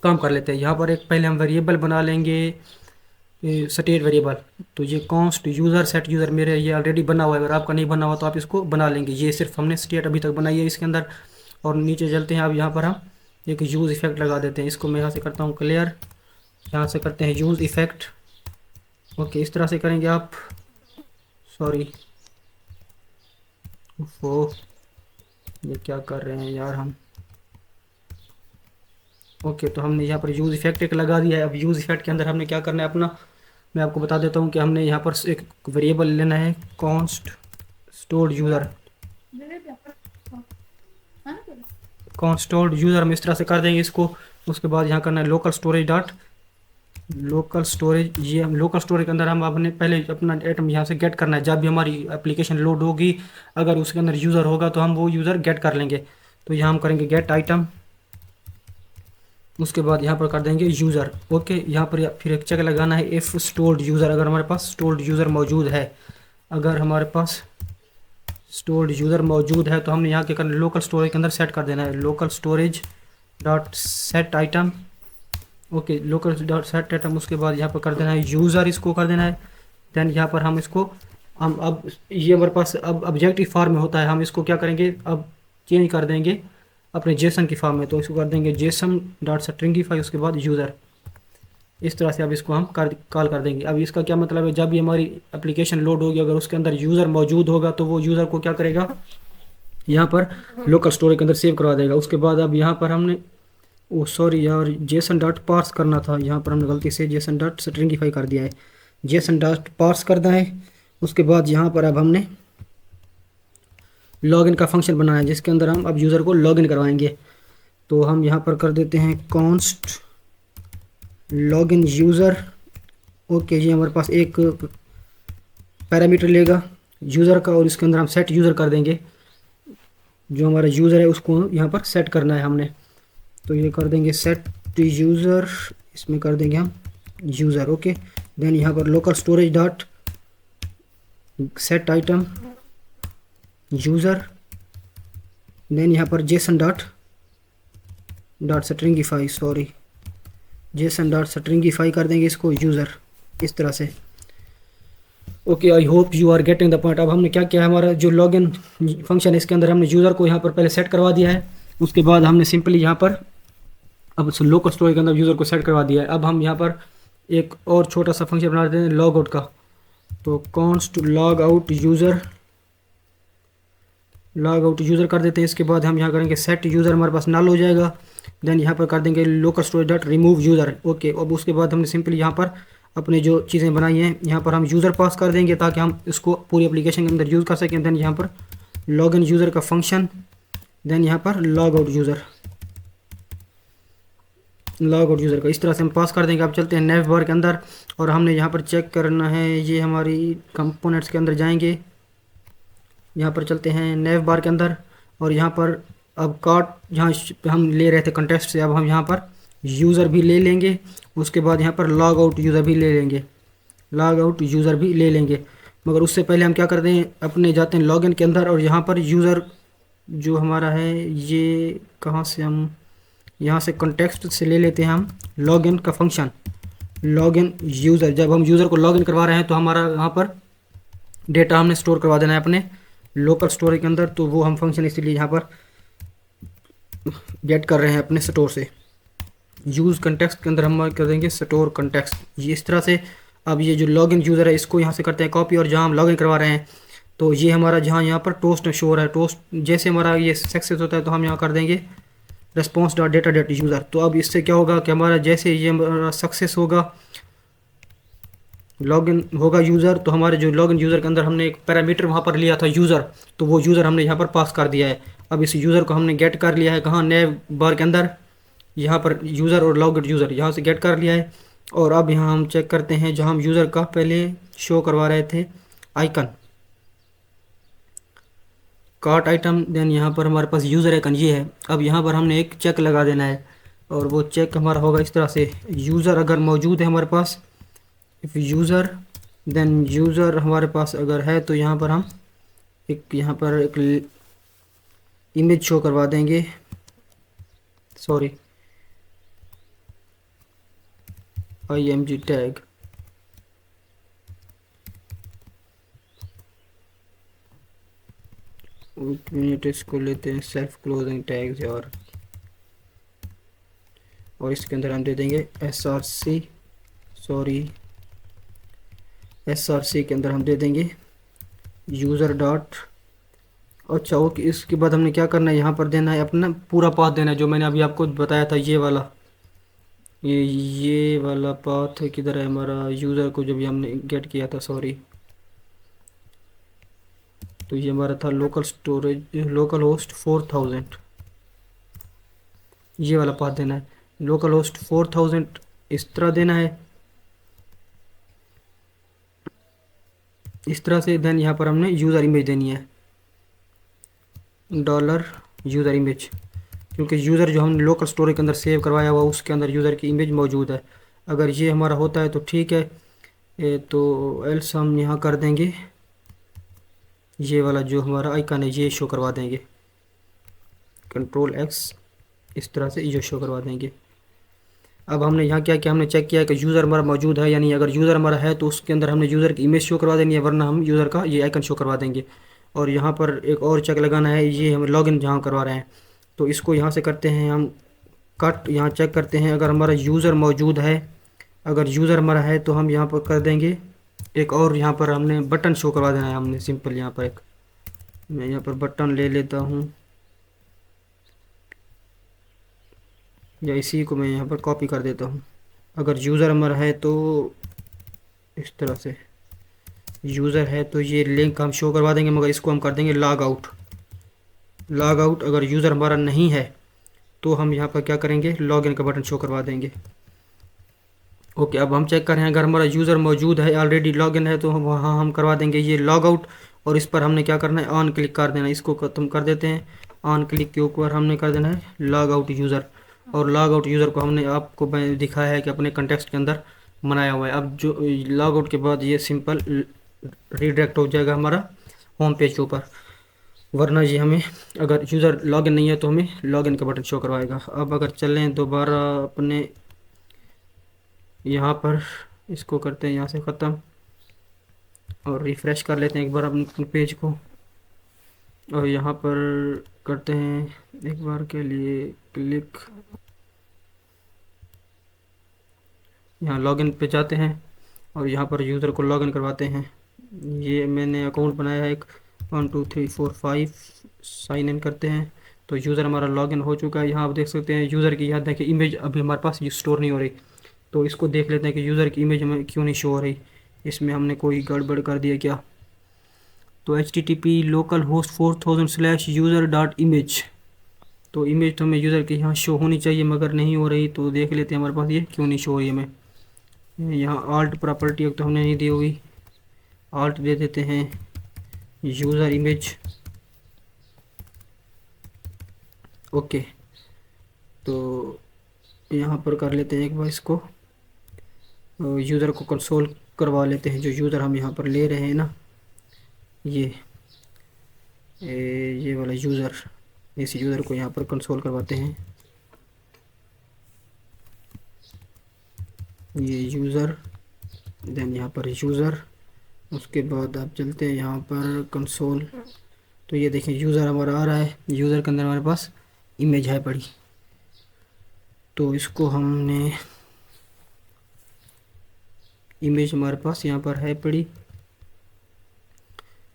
Speaker 1: काम कर लेते हैं। यहाँ पर एक पहले हम वेरिएबल बना लेंगे, स्टेट वेरिएबल। तो ये कॉन्स्ट यूज़र सेट यूज़र मेरे ये ऑलरेडी बना हुआ है, अगर आपका नहीं बना हुआ तो आप इसको बना लेंगे। ये सिर्फ हमने स्टेट अभी तक बनाई है इसके अंदर। और नीचे चलते हैं, अब यहाँ पर हम एक यूज़ इफेक्ट लगा देते हैं। इसको मैं यहाँ से करता हूँ क्लियर, यहाँ से करते हैं यूज़ इफेक्ट। ओके, इस तरह से करेंगे आप। सॉरी, वो ये क्या कर रहे हैं यार हम। ओके, तो हमने यहाँ पर यूज़ इफेक्ट एक लगा दिया है। अब यूज़ इफेक्ट के अंदर हमने क्या करना है अपना, मैं आपको बता देता हूँ कि हमने यहाँ पर एक वेरिएबल लेना है, const stored user. Const stored user हम इस तरह से कर देंगे इसको। उसके बाद यहाँ करना है local storage dot local storage. ये हम लोकल स्टोरेज के अंदर हम अपने पहले अपना आइटम यहाँ से गेट करना है। जब भी हमारी एप्लीकेशन लोड होगी, अगर उसके अंदर यूज़र होगा तो हम वो यूज़र गेट कर लेंगे। तो यहाँ हम करेंगे गेट आइटम, उसके बाद यहाँ पर कर देंगे यूज़र। ओके, यहाँ पर फिर एक चेक लगाना है इफ़ स्टोर्ड यूज़र, अगर हमारे पास स्टोर्ड यूज़र मौजूद है। अगर हमारे पास स्टोर्ड यूज़र मौजूद है तो हमने यहाँ क्या करना है, लोकल स्टोरेज के अंदर सेट कर देना है, local storage dot set item. Okay, local dot set item, उसके बाद यहाँ पर कर देना है यूज़र, इसको कर देना है। देन यहाँ पर हम इसको हम अब ये हमारे पास अब ऑब्जेक्टिव फॉर्म में होता है, हम इसको क्या करेंगे अब चेंज कर देंगे अपने जेसन की फॉर्म में। तो इसको कर देंगे जेसन डॉट स्ट्रिंगिफाई, उसके बाद यूज़र। इस तरह से अब इसको हम कॉल कर देंगे। अब इसका क्या मतलब है, जब भी हमारी एप्लीकेशन लोड होगी, अगर उसके अंदर यूज़र मौजूद होगा तो वो यूज़र को क्या करेगा, यहाँ पर लोकल स्टोरेज के अंदर सेव करवा देगा। उसके बाद अब यहाँ पर हमने ओ सॉरी यार, जेसन डॉट पार्स करना था, यहाँ पर हमने गलती से जेसन डॉट स्ट्रिंगिफाई कर दिया है। जेसन डॉट पार्स करना है। उसके बाद यहाँ पर अब हमने लॉगिन का फंक्शन बनाया है, जिसके अंदर हम अब यूज़र को लॉगिन करवाएंगे। तो हम यहाँ पर कर देते हैं कॉन्स्ट लॉगिन यूज़र। ओके, ये हमारे पास एक पैरामीटर लेगा यूज़र का, और इसके अंदर हम सेट यूज़र कर देंगे। जो हमारा यूज़र है उसको यहाँ पर सेट करना है हमने। तो ये कर देंगे सेट यूज़र, इसमें कर देंगे हम यूज़र। ओके, देन यहाँ पर local storage dot set item user. Then यहाँ पर JSON dot stringify, sorry JSON dot stringify कर देंगे इसको यूज़र, इस तरह से। Okay, I hope you are getting the point. अब हमने क्या किया है, हमारा जो लॉगिन फंक्शन है इसके अंदर हमने यूज़र को यहाँ पर पहले सेट करवा दिया है। उसके बाद हमने सिंपली यहाँ पर अब लोकल स्टोरेज के अंदर यूज़र को सेट करवा दिया है। अब हम यहाँ पर एक और छोटा सा फंक्शन बना देते हैं लॉग आउट का। तो कॉन्स्ट लॉग आउट यूज़र कर देते हैं। इसके बाद हम यहाँ करेंगे सेट यूज़र, हमारे पास नल हो जाएगा। देन यहाँ पर कर देंगे local storage dot remove user. Okay, अब उसके बाद हमने सिंपली यहाँ पर अपने जो चीज़ें बनाई हैं यहाँ पर हम यूज़र पास कर देंगे, ताकि हम इसको पूरी एप्लीकेशन के अंदर यूज़ कर सकें। देन यहाँ पर लॉग इन यूज़र का फंक्शन, देन यहाँ पर लॉग आउट यूज़र का, इस तरह से हम पास कर देंगे। अब चलते हैं नेव बार के अंदर, और हमने यहाँ पर चेक करना है, ये हमारी कंपोनेंट्स के अंदर जाएंगे। यहाँ पर चलते हैं नेव बार के अंदर, और यहाँ पर अब कार्ट जहाँ हम ले रहे थे कंटेक्स्ट से, अब हम यहाँ पर यूज़र भी ले लेंगे। उसके बाद यहाँ पर लॉग आउट यूज़र भी ले लेंगे। मगर उससे पहले हम क्या करते हैं, अपने जाते हैं लॉगिन के अंदर, और यहाँ पर यूज़र जो हमारा है ये कहाँ से, हम यहाँ से कंटेक्स्ट से ले लेते हैं हम लॉगिन का फंक्शन, लॉगिन यूज़र। जब हम यूज़र को लॉगिन करवा रहे हैं तो हमारा यहाँ पर डेटा हमने स्टोर करवा देना है अपने लोकल स्टोरेज के अंदर। तो वो हम फंक्शन इसीलिए यहाँ पर गेट कर रहे हैं अपने स्टोर से। यूज़ कंटेक्स्ट के अंदर हम कर देंगे स्टोर कंटेक्स्ट, ये इस तरह से। अब ये जो लॉगिन यूज़र है इसको यहाँ से करते हैं कॉपी, और जहाँ हम लॉगिन करवा रहे हैं तो ये हमारा जहाँ यहाँ पर टोस्ट शो है, टोस्ट जैसे हमारा ये सक्सेस होता है तो हम यहाँ कर देंगे response dot data dot user. तो अब इससे क्या होगा कि हमारा जैसे ये हमारा सक्सेस होगा, लॉगिन होगा यूज़र, तो हमारे जो लॉगिन यूज़र के अंदर हमने एक पैरामीटर वहाँ पर लिया था यूज़र, तो वो यूज़र हमने यहाँ पर पास कर दिया है। अब इस यूज़र को हमने गेट कर लिया है कहाँ, नेव बार के अंदर। यहाँ पर यूज़र और लॉग यूज़र यहाँ से गेट कर लिया है। और अब यहाँ हम चेक करते हैं जहाँ हम यूज़र का पहले शो करवा रहे थे आइकन, कार्ट आइटम। देन यहाँ पर हमारे पास यूज़र आइकन ये है। अब यहाँ पर हमने एक चेक लगा देना है, और वो चेक हमारा होगा इस तरह से, यूज़र अगर मौजूद है हमारे पास, इफ़ यूज़र, देन यूज़र हमारे पास अगर है तो यहाँ पर हम यहाँ पर एक इमेज शो करवा देंगे, सॉरी img टैग। मिनट इसको लेते हैं सेल्फ क्लोजिंग टैग्स और इसके अंदर हम दे देंगे src, सॉरी src के अंदर हम दे देंगे यूज़र डॉट। अच्छा ओके, इसके बाद हमने क्या करना है, यहाँ पर देना है अपना पूरा पाथ देना है, जो मैंने अभी आपको बताया था ये वाला, ये वाला पाथ किधर है हमारा, यूज़र को जब ये हमने गेट किया था, सॉरी। तो ये हमारा था लोकल स्टोरेज, लोकल होस्ट 4000, ये वाला पाथ देना है। लोकल होस्ट 4000 इस तरह देना है, इस तरह से। देन यहाँ पर हमने यूज़र इमेज देनी है, डॉलर यूज़र इमेज, क्योंकि यूज़र जो हमने लोकल स्टोरेज के अंदर सेव करवाया हुआ उसके अंदर यूज़र की इमेज मौजूद है। अगर ये हमारा होता है तो ठीक है, तो एल्स हम यहाँ कर देंगे ये वाला जो हमारा आइकन है ये शो करवा देंगे, कंट्रोल एक्स, इस तरह से ये शो करवा देंगे। अब हमने यहाँ क्या किया, हमने चेक किया कि यूज़र हमारा मौजूद है, यानी अगर यूज़र हमारा है तो उसके अंदर हमने यूज़र की इमेज शो करवा देनी है, वरना हम यूज़र का ये आइकन शो करवा देंगे। और यहाँ पर एक और चेक लगाना है, ये हम लॉगिन जहाँ करवा रहे हैं, तो इसको यहाँ से करते हैं हम कट। यहाँ चेक करते हैं अगर हमारा यूज़र मौजूद है, अगर यूज़र हमारा है तो हम यहाँ पर कर देंगे एक और, यहाँ पर हमने बटन शो करवा देना है हमने सिंपल। यहाँ पर एक मैं यहाँ पर बटन ले लेता हूँ, या इसी को मैं यहाँ पर कॉपी कर देता हूँ। अगर यूज़र हमारा है तो इस तरह से यूज़र है तो ये लिंक हम शो करवा देंगे, मगर इसको हम कर देंगे लॉग आउट। लॉग आउट, अगर यूज़र हमारा नहीं है तो हम यहाँ पर क्या करेंगे, लॉग इन का बटन शो करवा देंगे। ओके, अब हम चेक कर रहे हैं, अगर हमारा यूज़र मौजूद है, ऑलरेडी लॉग इन है, तो हम वहाँ हम करवा देंगे ये लॉग आउट। और इस पर हमने क्या करना है, ऑन क्लिक कर देना है। इसको खत्म कर देते हैं, ऑन क्लिक के ऊपर हमने कर देना है लॉग आउट यूज़र। और लॉग आउट यूज़र को हमने आपको दिखाया है कि अपने कंटेक्स्ट के अंदर बनाया हुआ है। अब जो लॉग आउट के बाद ये सिंपल रीडायरेक्ट हो जाएगा हमारा होम पेज के ऊपर, वरना ये हमें अगर यूज़र लॉगिन नहीं है तो हमें लॉगिन का बटन शो करवाएगा। अब अगर चलें दोबारा अपने यहाँ पर, इसको करते हैं यहाँ से ख़त्म और रिफ़्रेश कर लेते हैं एक बार अपने पेज को, और यहाँ पर करते हैं एक बार के लिए क्लिक, यहाँ लॉगिन पे जाते हैं और यहाँ पर यूज़र को लॉगिन करवाते हैं। ये मैंने अकाउंट बनाया है एक, 1 2 3 4 5, साइन इन करते हैं तो यूज़र हमारा लॉगिन हो चुका है। यहाँ आप देख सकते हैं यूज़र की, यहाँ देखिए इमेज अभी हमारे पास ये स्टोर नहीं हो रही, तो इसको देख लेते हैं कि यूज़र की इमेज हमें क्यों नहीं शो हो रही, इसमें हमने कोई गड़बड़ कर दिया क्या। तो http localhost 4000/user.image, तो इमेज तो हमें यूज़र की यहाँ शो होनी चाहिए मगर नहीं हो रही, तो देख लेते हैं हमारे पास ये क्यों नहीं शो हो रही हमें। यहाँ आल्ट प्रॉपर्टी तो हमने नहीं दी हुई, आल्ट दे देते हैं यूज़र इमेज। ओके, तो यहाँ पर कर लेते हैं एक बार इसको, यूज़र को कंसोल करवा लेते हैं। जो यूज़र हम यहाँ पर ले रहे हैं ना, ये वाला यूज़र, इस यूज़र को यहाँ पर कंसोल करवाते हैं। ये यूज़र, देन यहाँ पर यूज़र, उसके बाद आप चलते हैं यहाँ पर कंसोल। तो ये देखें यूज़र हमारा आ रहा है, यूज़र के अंदर हमारे पास इमेज है पड़ी, तो इसको हमने, इमेज हमारे पास यहाँ पर है पड़ी।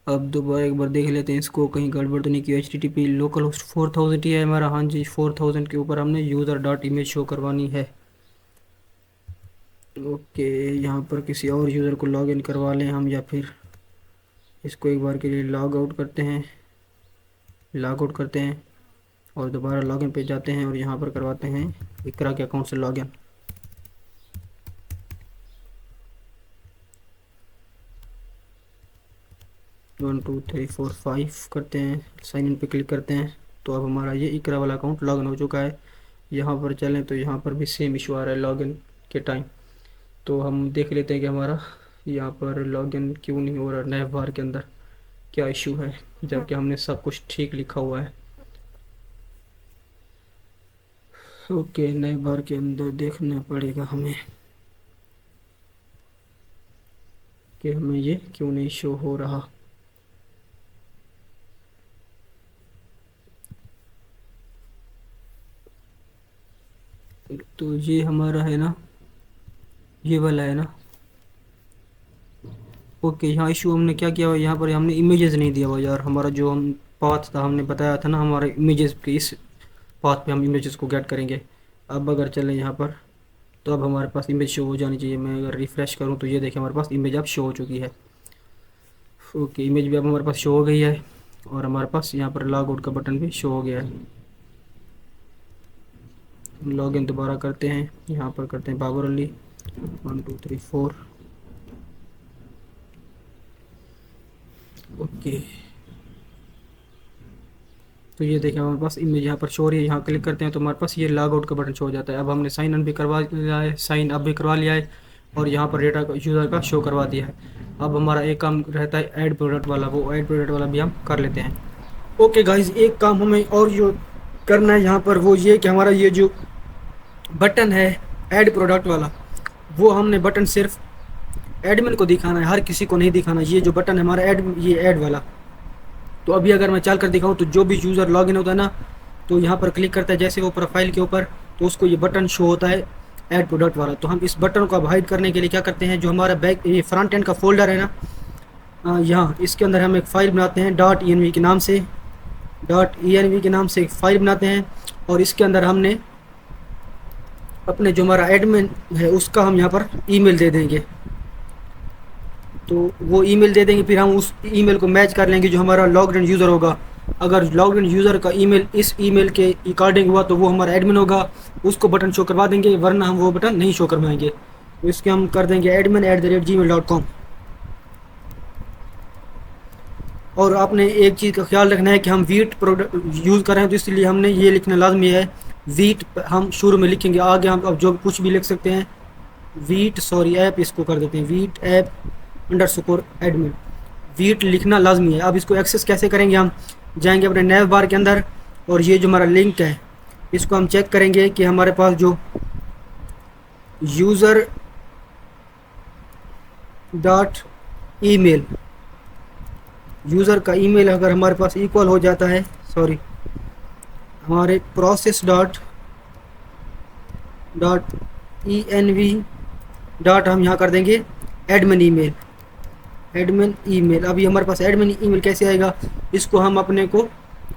Speaker 1: अब दोबारा एक बार देख लेते हैं इसको, कहीं गड़बड़ तो नहीं की। http localhost 4000 ही है हमारा, हाँ जी 4000 के ऊपर हमने यूज़र डॉट इमेज शो करवानी है। ओके, यहाँ पर किसी और यूज़र को लॉगिन करवा लें हम, या फिर इसको एक बार के लिए लॉग आउट करते हैं, लॉग आउट करते हैं और दोबारा लॉगिन पे जाते हैं और यहाँ पर करवाते हैं इकरा के अकाउंट से लॉगिन। 1 2 3 4 5 करते हैं, साइन इन पे क्लिक करते हैं, तो अब हमारा ये इकरा वाला अकाउंट लॉगिन हो चुका है। यहाँ पर चलें तो यहाँ पर भी सेम इशू आ रहा है लॉगिन के टाइम, तो हम देख लेते हैं कि हमारा यहाँ पर लॉगिन क्यों नहीं हो रहा, नए बार के अंदर क्या इशू है, जबकि हमने सब कुछ ठीक लिखा हुआ है। ओके, नए बार के अंदर देखना पड़ेगा हमें कि हमें ये क्यों नहीं शो हो रहा। तो ये हमारा है ना, ये वाला है ना। ओके, यहाँ इशू हमने क्या किया हुआ, यहाँ पर हमने इमेजेस नहीं दिया हुआ यार। हमारा जो हम पाथ था, हमने बताया था ना हमारे इमेजेस के, इस पाथ पे हम इमेजेस को गेट करेंगे। अब अगर चलें यहाँ पर तो अब हमारे पास इमेज शो हो जानी चाहिए। मैं अगर रिफ़्रेश करूँ तो ये देखें हमारे पास इमेज अब शो हो चुकी है। ओके, इमेज भी अब हमारे पास शो हो गई है और हमारे पास यहाँ पर लॉग आउट का बटन भी शो हो गया है। लॉग इन दोबारा करते हैं, यहाँ पर करते हैं बाबर अली 1 2 3 4। ओके, तो ये देखें हमारे पास इमेज यहाँ पर शो हो रही है। यहाँ क्लिक करते हैं तो हमारे पास ये लॉग आउट का बटन शो हो जाता है। अब हमने साइन इन भी करवा लिया है, साइन अप भी करवा लिया है और यहाँ पर डेटा यूज़र का शो करवा दिया है। अब हमारा एक काम रहता है ऐड प्रोडक्ट वाला, वो ऐड प्रोडक्ट वाला भी हम कर लेते हैं। ओके गाइज, एक काम हमें और जो करना है यहाँ पर वो ये कि हमारा ये जो बटन है ऐड प्रोडक्ट वाला, वो हमने बटन सिर्फ एडमिन को दिखाना है, हर किसी को नहीं दिखाना। ये जो बटन है हमारा ऐड, ये ऐड वाला, तो अभी अगर मैं चल कर दिखाऊँ तो जो भी यूज़र लॉगिन होता है ना, तो यहाँ पर क्लिक करता है जैसे वो प्रोफाइल के ऊपर, तो उसको ये बटन शो होता है ऐड प्रोडक्ट वाला। तो हम इस बटन को अब हाइड करने के लिए क्या करते हैं, जो हमारा बैक ये फ्रंट एंड का फोल्डर है ना, यहाँ इसके अंदर हम एक फ़ाइल बनाते हैं .env के नाम से, .env के नाम से एक फ़ाइल बनाते हैं और इसके अंदर हमने अपने जो हमारा एडमिन है उसका हम यहाँ पर ईमेल दे देंगे। तो वो ईमेल दे देंगे, फिर हम उस ईमेल को मैच कर लेंगे जो हमारा लॉग्ड इन यूज़र होगा। अगर लॉग्ड इन यूज़र का ईमेल इस ईमेल के अकॉर्डिंग हुआ तो वो हमारा एडमिन होगा, उसको बटन शो करवा देंगे, वरना हम वो बटन नहीं शो करवाएंगे। तो इसके हम कर देंगे admin@gmail.com। और आपने एक चीज़ का ख्याल रखना है कि हम वीट प्रोडक्ट यूज़ कर रहे हैं, तो इसलिए हमने ये लिखना लाजमी है। वीट हम शुरू में लिखेंगे, आगे हम अब जो कुछ भी लिख सकते हैं। वीट सॉरी ऐप इसको कर देते हैं वीट ऐप _admin। वीट लिखना लाजमी है। अब इसको एक्सेस कैसे करेंगे, हम जाएंगे अपने नैव बार के अंदर और ये जो हमारा लिंक है इसको हम चेक करेंगे कि हमारे पास जो यूज़र डॉट ईमेल, यूज़र का ईमेल अगर हमारे पास इक्वल हो जाता है, सॉरी हमारे प्रोसेस डॉट env डॉट हम यहाँ कर देंगे एडमिन ईमेल, एडमिन ईमेल। अभी हमारे पास एडमिन ईमेल कैसे आएगा, इसको हम अपने को,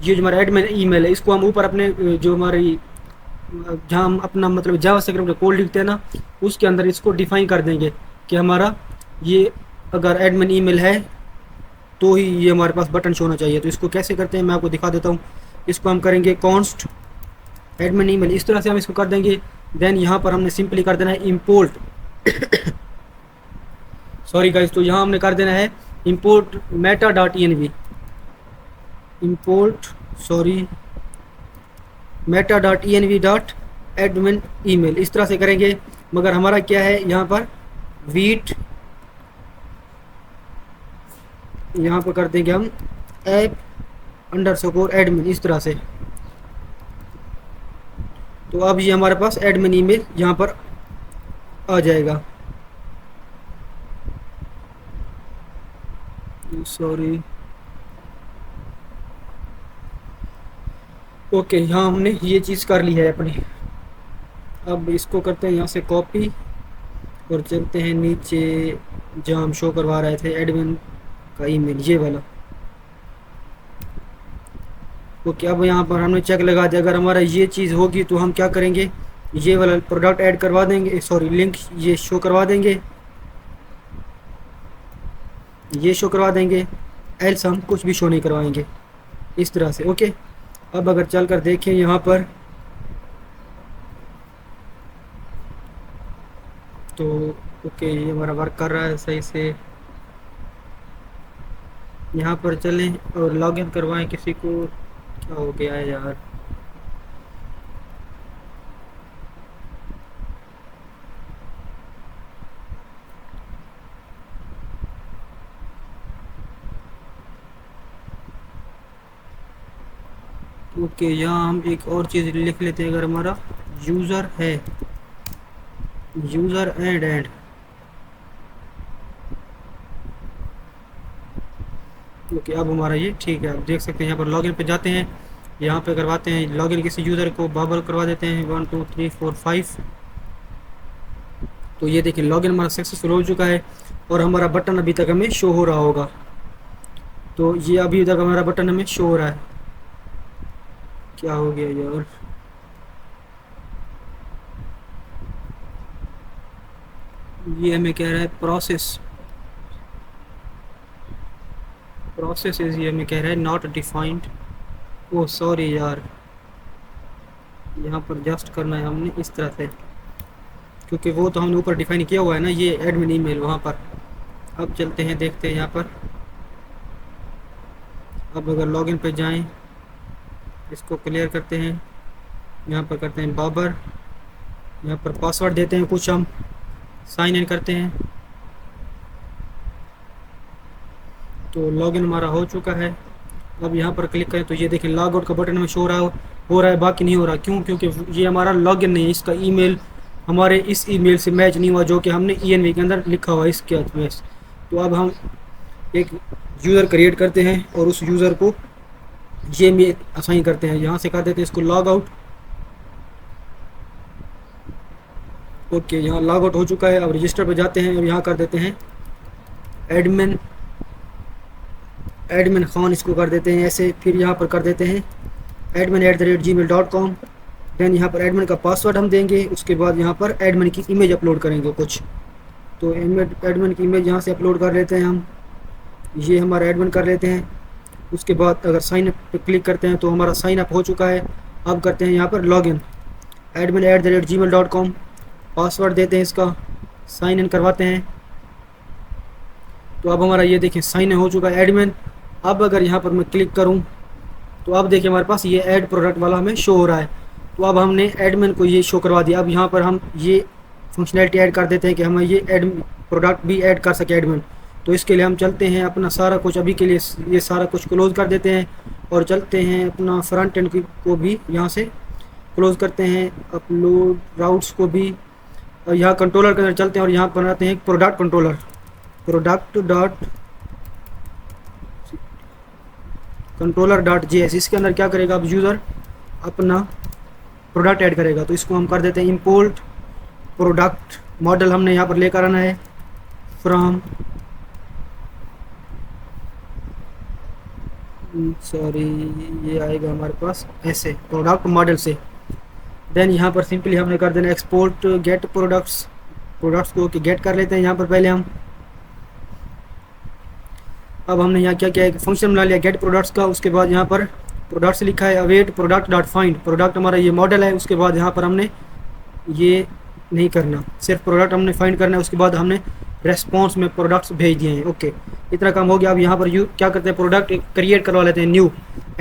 Speaker 1: ये जो हमारा एडमिन ईमेल है इसको हम ऊपर अपने जो हमारी जहाँ हम अपना मतलब जावास्क्रिप्ट का कोड लिखते हैं ना, उसके अंदर इसको डिफाइन कर देंगे कि हमारा ये अगर एडमिन ईमेल है तो ही ये हमारे पास बटन शो होना चाहिए। तो इसको कैसे करते हैं मैं आपको दिखा देता हूँ। इसको हम करेंगे कॉन्स्ट एडमिन ईमेल, इस तरह से हम इसको कर देंगे। देन यहाँ पर हमने सिंपली कर देना है इम्पोर्ट सॉरी गाइस, तो यहाँ हमने कर देना है import meta.env, import sorry meta.env dot admin email, इस तरह से करेंगे। मगर हमारा क्या है यहाँ पर वीट, यहाँ पर कर देंगे हम ऐप _admin, इस तरह से। तो अब ये हमारे पास एडमिन ईमेल यहाँ पर आ जाएगा। सॉरी ओके, यहाँ हमने ये चीज़ कर ली है अपनी। अब इसको करते हैं यहाँ से कॉपी और चलते हैं नीचे जहाँ हम शो करवा रहे थे एडमिन का ईमेल, ये वाला। ओके, अब यहाँ पर हमने चेक लगा दिया। अगर हमारा ये चीज़ होगी तो हम क्या करेंगे, ये वाला प्रोडक्ट ऐड करवा देंगे, सॉरी लिंक ये शो करवा देंगे, ये शो करवा देंगे, एल्स हम कुछ भी शो नहीं करवाएंगे, इस तरह से। ओके, अब अगर चल कर देखें यहाँ पर तो ओके ये हमारा वर्क कर रहा है सही से। यहाँ पर चलें और लॉगिन करवाएं किसी को। क्या हो गया है यार, ओके यहाँ हम एक और चीज़ लिख लेते हैं। अगर हमारा यूज़र है यूज़र ऐड ओके, अब हमारा ये ठीक है। आप देख सकते हैं यहाँ पर लॉगिन पे जाते हैं, यहाँ पे करवाते हैं लॉगिन किसी यूज़र को, बाबर करवा देते हैं 1 2 3 4 5। तो ये देखिए लॉगिन हमारा सक्सेसफुल हो चुका है और हमारा बटन अभी तक हमें शो हो रहा होगा। तो ये अभी तक हमारा बटन हमें शो हो रहा है। क्या हो गया यार, ये हमें कह रहा है प्रोसेस इज, ये हमें कह रहा है नॉट डिफाइंड। ओह सॉरी यार, यहाँ पर जस्ट करना है हमने इस तरह से, क्योंकि वो तो हमने ऊपर डिफाइन किया हुआ है ना, ये एडमिन ईमेल वहाँ पर। अब चलते हैं, देखते हैं यहाँ पर। अब अगर लॉगिन पे जाएं, इसको क्लियर करते हैं, यहाँ पर करते हैं बाबर, यहाँ पर पासवर्ड देते हैं कुछ, हम साइन इन करते हैं। तो लॉगिन हमारा हो चुका है। अब यहाँ पर क्लिक करें तो ये देखें लॉग आउट का बटन में शो हो रहा है, बाकी नहीं हो रहा। क्यों? क्योंकि ये हमारा लॉगिन नहीं है, इसका ईमेल हमारे इस ईमेल से मैच नहीं हुआ जो कि हमने ENV के अंदर लिखा हुआ है इसके में। तो अब हम एक यूज़र क्रिएट करते हैं और उस यूज़र को ये में असाइन करते हैं। यहाँ से कर देते हैं इसको लॉग आउट। ओके, यहाँ लॉग आउट हो चुका है। अब रजिस्टर पर जाते हैं और यहाँ कर देते हैं एडमिन खान, इसको कर देते हैं ऐसे। फिर यहाँ पर कर देते हैं admin@gmail.com। देन यहाँ पर एडमिन का पासवर्ड हम देंगे। उसके बाद यहाँ पर एडमिन की इमेज अपलोड करेंगे कुछ। तो एडमिन की इमेज यहाँ से अपलोड कर लेते हैं हम, ये हमारा एडमिन कर लेते हैं। उसके बाद अगर साइन अप पे क्लिक करते हैं तो हमारा साइन अप हो चुका है। अब करते हैं यहाँ पर लॉगिन, admin@gmail.com, पासवर्ड देते हैं इसका, साइन इन करवाते हैं। तो अब हमारा ये देखें साइन इन हो चुका है एडमिन। अब अगर यहाँ पर मैं क्लिक करूँ तो अब देखिए हमारे पास ये ऐड प्रोडक्ट वाला हमें शो हो रहा है। तो अब हमने एडमिन को ये शो करवा दिया। अब यहाँ पर हम ये फंक्शनैलिटी ऐड कर देते हैं कि हमें ये प्रोडक्ट भी ऐड कर सके एडमिन। तो इसके लिए हम चलते हैं अपना सारा कुछ, अभी के लिए ये सारा कुछ क्लोज़ कर देते हैं और चलते हैं अपना फ्रंट एंड को भी यहाँ से क्लोज़ करते हैं, अपलोड राउट्स को भी। और यहाँ कंट्रोलर के अंदर चलते हैं और यहाँ बनाते हैं प्रोडक्ट कंट्रोलर, controller.js। इसके अंदर क्या करेगा, अब यूज़र अपना प्रोडक्ट ऐड करेगा। तो इसको हम कर देते हैं इंपोर्ट प्रोडक्ट मॉडल, हमने यहाँ पर लेकर आना है फ्रॉम, सॉरी ये आएगा हमारे पास ऐसे प्रोडक्ट मॉडल से। देन यहाँ पर सिंपली हमने कर देना एक्सपोर्ट गेट प्रोडक्ट्स को गेट कर लेते हैं यहाँ पर पहले हम। अब हमने यहाँ क्या किया है, फंक्शन बना लिया गेट प्रोडक्ट्स का। उसके बाद यहाँ पर प्रोडक्ट्स लिखा है await product dot find, product हमारा ये मॉडल है। उसके बाद यहाँ पर हमने ये नहीं करना, सिर्फ प्रोडक्ट हमने फाइंड करना है। उसके बाद हमने रेस्पॉन्स में प्रोडक्ट्स भेज दिए हैं। ओके, इतना काम हो गया। अब यहाँ पर क्या करते हैं, प्रोडक्ट क्रिएट करवा लेते हैं, न्यू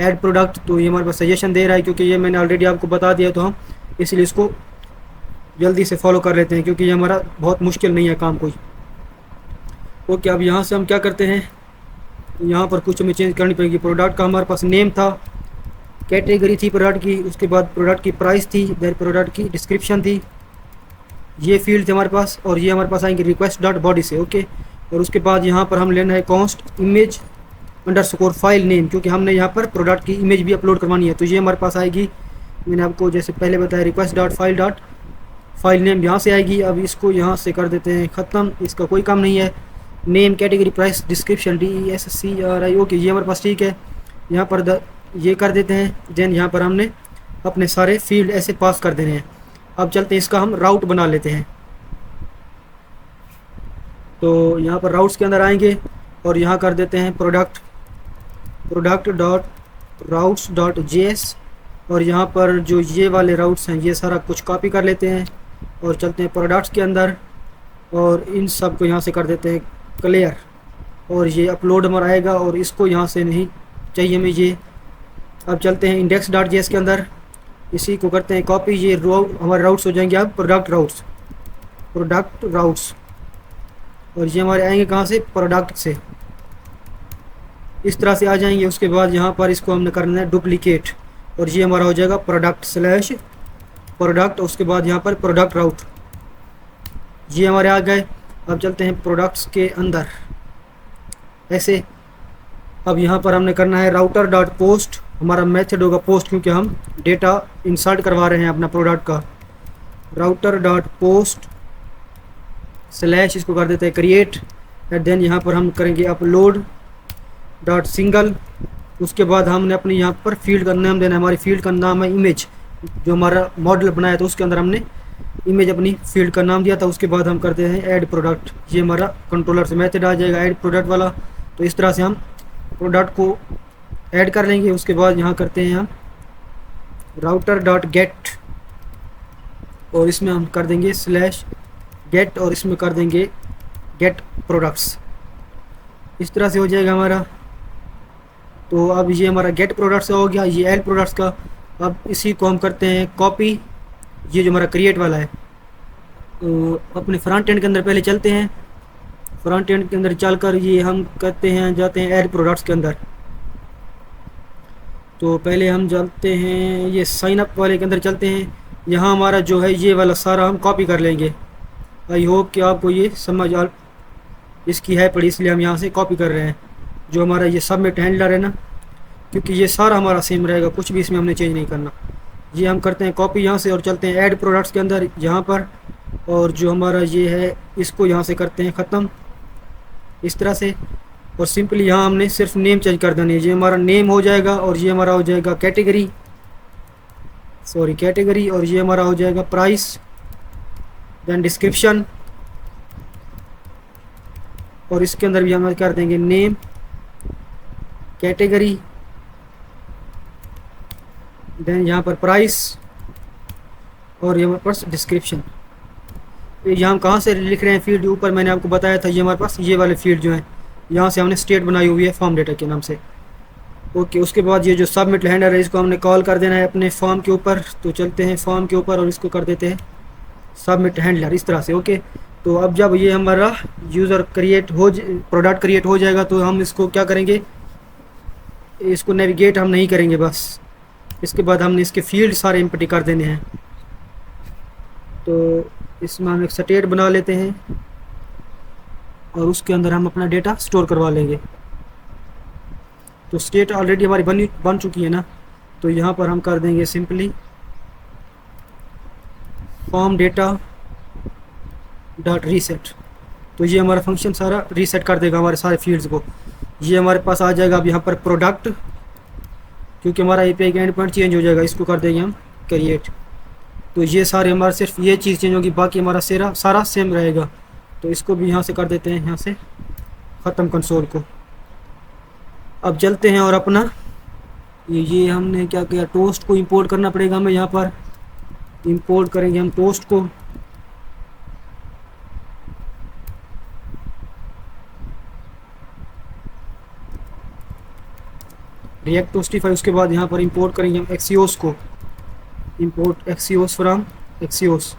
Speaker 1: ऐड प्रोडक्ट। तो ये हमारे पास सजेशन दे रहा है, क्योंकि ये मैंने ऑलरेडी आपको बता दिया, तो हम इसलिए इसको जल्दी से फॉलो कर लेते हैं, क्योंकि ये हमारा बहुत मुश्किल नहीं है काम कोई। ओके, अब यहाँ से हम क्या करते हैं, यहाँ पर कुछ हमें चेंज करनी पड़ेगी। प्रोडक्ट का हमारे पास नेम था, कैटेगरी थी प्रोडक्ट की, उसके बाद प्रोडक्ट की प्राइस थी, देन प्रोडक्ट की डिस्क्रिप्शन थी, ये फील्ड थे हमारे पास। और ये हमारे पास आएंगे रिक्वेस्ट डॉट बॉडी से। ओके, और उसके बाद यहाँ पर हम लेना है const image underscore file name, क्योंकि हमने यहाँ पर प्रोडक्ट की इमेज भी अपलोड करवानी है। तो ये हमारे पास आएगी, मैंने आपको जैसे पहले बताया, रिक्वेस्ट डॉट फाइल नेम यहाँ से आएगी। अब इसको यहाँ से कर देते हैं ख़त्म, इसका कोई काम नहीं है। Name category price description DESCRI, okay ये हमारे पास ठीक है। यहाँ पर ये कर देते हैं। देन यहाँ पर हमने अपने सारे फील्ड ऐसे पास कर देने हैं। अब चलते हैं, इसका हम राउट बना लेते हैं। तो यहाँ पर राउट्स के अंदर आएंगे और यहाँ कर देते हैं product dot routes dot JS। और यहाँ पर जो ये वाले राउट्स हैं ये सारा कुछ कॉपी कर लेते हैं और चलते हैं प्रोडक्ट्स के अंदर और इन सब को यहाँ से कर देते हैं क्लियर। और ये अपलोड हमारा आएगा और इसको यहाँ से नहीं चाहिए हमें ये। अब चलते हैं index.js के अंदर, इसी को करते हैं कॉपी, ये हमारे राउट्स हो जाएंगे अब प्रोडक्ट राउट्स। और ये हमारे आएंगे कहाँ से, प्रोडक्ट से, इस तरह से आ जाएंगे। उसके बाद यहाँ पर इसको हमने करना है डुप्लीकेट और ये हमारा हो जाएगा प्रोडक्ट। उसके बाद यहाँ पर प्रोडक्ट राउट, ये हमारे आ गए। अब चलते हैं प्रोडक्ट्स के अंदर ऐसे। अब यहाँ पर हमने करना है राउटर डॉट पोस्ट, हमारा मेथड होगा पोस्ट, क्योंकि हम डेटा इंसर्ट करवा रहे हैं अपना प्रोडक्ट का। राउटर डॉट पोस्ट स्लैश, इसको कर देते हैं क्रिएट। एंड देन यहाँ पर हम करेंगे अपलोड डॉट सिंगल। उसके बाद हमने अपने यहाँ पर फील्ड का नाम देना है, हमारी फील्ड का नाम है इमेज, जो हमारा मॉडल बनाया था उसके अंदर हमने इमेज अपनी फील्ड का नाम दिया था। उसके बाद हम करते हैं ऐड प्रोडक्ट, ये हमारा कंट्रोलर से मैथड आ जाएगा ऐड प्रोडक्ट वाला। तो इस तरह से हम प्रोडक्ट को ऐड कर लेंगे। उसके बाद यहाँ करते हैं हम राउटर डॉट गेट, और इसमें हम कर देंगे स्लैश गेट, और इसमें कर देंगे गेट प्रोडक्ट्स। इस तरह से हो जाएगा हमारा। तो अब ये हमारा गेट प्रोडक्ट्स का हो गया, ये ऐड प्रोडक्ट्स का। अब इसी को हम करते हैं कॉपी, ये जो हमारा क्रिएट वाला है। तो अपने फ्रंट एंड के अंदर पहले चलते हैं, फ्रंट एंड के अंदर चलकर ये हम करते हैं, जाते हैं ऐड प्रोडक्ट्स के अंदर। तो पहले हम जाते हैं ये साइन अप वाले के अंदर चलते हैं। यहाँ हमारा जो है ये वाला सारा हम कॉपी कर लेंगे। आई होप कि आपको ये समझ आ इसकी है पड़ी, इसलिए हम यहाँ से कॉपी कर रहे हैं। जो हमारा ये सबमिट हैंडलर है ना, क्योंकि ये सारा हमारा सेम रहेगा, कुछ भी इसमें हमने चेंज नहीं करना। ये हम करते हैं कॉपी यहाँ से और चलते हैं ऐड प्रोडक्ट्स के अंदर यहाँ पर, और जो हमारा ये है इसको यहाँ से करते हैं ख़त्म इस तरह से। और सिंपली यहाँ हमने सिर्फ नेम चेंज कर देना है, ये हमारा नेम हो जाएगा, और ये हमारा हो जाएगा कैटेगरी, सॉरी कैटेगरी, और ये हमारा हो जाएगा प्राइस, देन डिस्क्रिप्शन, और इसके अंदर भी हम कर देंगे नेम, कैटेगरी, देन यहाँ पर प्राइस, और ये हमारे पास डिस्क्रिप्शन। यहाँ हम कहाँ से लिख रहे हैं फील्ड, ऊपर मैंने आपको बताया था ये हमारे पास ये वाले फील्ड जो हैं, यहाँ से हमने स्टेट बनाई हुई है फॉर्म डेटा के नाम से। ओके, उसके बाद ये जो सबमिट हैंडलर है इसको हमने कॉल कर देना है अपने फॉर्म के ऊपर। तो चलते हैं फॉर्म के ऊपर और इसको कर देते हैं सबमिट हैंडलर इस तरह से। ओके, तो अब जब ये हमारा यूज़र क्रिएट हो प्रोडक्ट क्रिएट हो जाएगा तो हम इसको क्या करेंगे, इसको नेविगेट हम नहीं करेंगे बस। इसके बाद हमने इसके फील्ड सारे इम्पटी कर देने हैं। तो इसमें हम एक स्टेट बना लेते हैं और उसके अंदर हम अपना डेटा स्टोर करवा लेंगे। तो स्टेट ऑलरेडी हमारी बन चुकी है ना, तो यहाँ पर हम कर देंगे simply form data dot reset. तो ये हमारा फंक्शन सारा रीसेट कर देगा हमारे सारे फील्ड्स को। ये हमारे पास आ जाएगा अब यहाँ पर प्रोडक्ट, क्योंकि हमारा एपीआई का एंड पॉइंट चेंज हो जाएगा, इसको कर देंगे हम क्रिएट। तो ये सारे हमारा सिर्फ ये चीज़ चेंज होगी, बाकी हमारा सारा सेम रहेगा। तो इसको भी यहाँ से कर देते हैं, यहाँ से ख़त्म कंसोल को। अब चलते हैं और अपना ये हमने क्या किया, टोस्ट को इंपोर्ट करना पड़ेगा हमें। यहाँ पर इंपोर्ट करेंगे हम टोस्ट को। रिएक्ट टोस्टिफाई, उसके बाद यहाँ पर इंपोर्ट करेंगे हम एक्सियोस को, import Axios from Axios.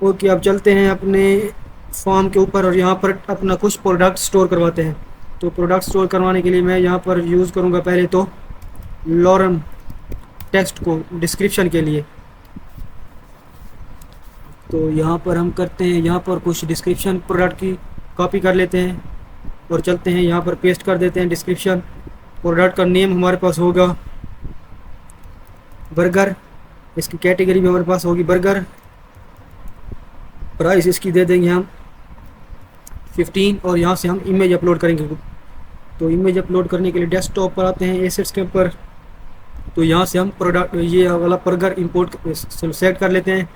Speaker 1: Okay, अब चलते हैं अपने फॉर्म के ऊपर और यहाँ पर अपना कुछ प्रोडक्ट स्टोर करवाते हैं। तो प्रोडक्ट स्टोर करवाने के लिए मैं यहाँ पर यूज़ करूँगा पहले तो लॉरम टेक्स्ट को डिस्क्रिप्शन के लिए। तो यहाँ पर हम करते हैं, यहाँ पर कुछ डिस्क्रिप्शन प्रोडक्ट की कॉपी कर लेते हैं और चलते हैं यहाँ पर पेस्ट कर देते हैं डिस्क्रिप्शन। प्रोडक्ट का नेम हमारे पास होगा बर्गर, इसकी कैटेगरी भी हमारे पास होगी बर्गर। प्राइस इसकी दे देंगे हम 15 और यहाँ से हम इमेज अपलोड करेंगे। तो इमेज अपलोड करने के लिए डेस्कटॉप पर आते हैं, एसेट्स के ऊपर। तो यहाँ से हम प्रोडक्ट ये वाला बर्गर इंपोर्ट सेलेक्ट कर लेते हैं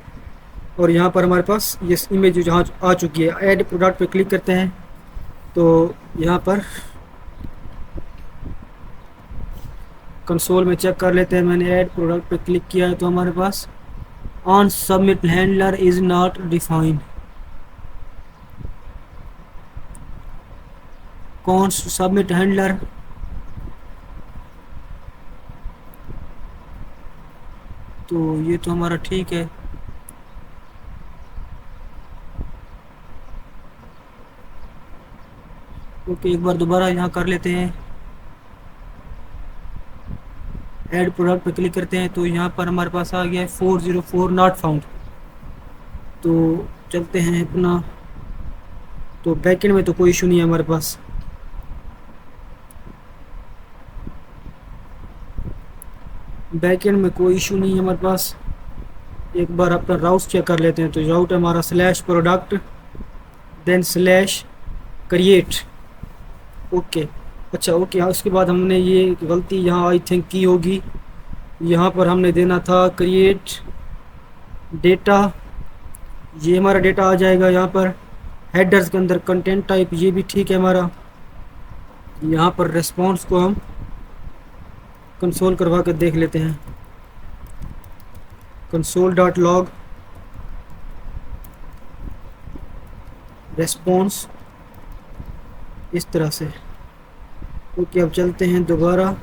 Speaker 1: और यहाँ पर हमारे पास ये इमेज जहाँ आ चुकी है। ऐड प्रोडक्ट पे क्लिक करते हैं। तो यहाँ पर कंसोल में चेक कर लेते हैं, मैंने ऐड प्रोडक्ट पे क्लिक किया है तो हमारे pass on submit handler is not defined. कौन सबमिट हैंडलर, तो ये तो हमारा ठीक है। ओके, एक बार दोबारा यहाँ कर लेते हैं, ऐड प्रोडक्ट पे क्लिक करते हैं। तो यहाँ पर हमारे पास आ गया है 404 नॉट फाउंड। तो चलते हैं अपना, तो बैकएंड में तो कोई इशू नहीं है हमारे पास। बैकएंड में कोई इशू नहीं है हमारे पास। एक बार अपना राउट चेक कर लेते हैं। तो राउट हमारा slash product then slash create. Okay, अच्छा ओके, उसके बाद हमने ये गलती यहाँ आई थिंक की होगी, यहाँ पर हमने देना था क्रिएट डेटा ये हमारा डेटा आ जाएगा यहाँ पर हेडर्स के अंदर। कंटेंट टाइप ये भी ठीक है हमारा। यहाँ पर रेस्पॉन्स को हम कंसोल करवा कर देख लेते हैं। कंसोल डॉट लॉग रेस्पॉन्स इस तरह से। ओके, अब चलते हैं दोबारा,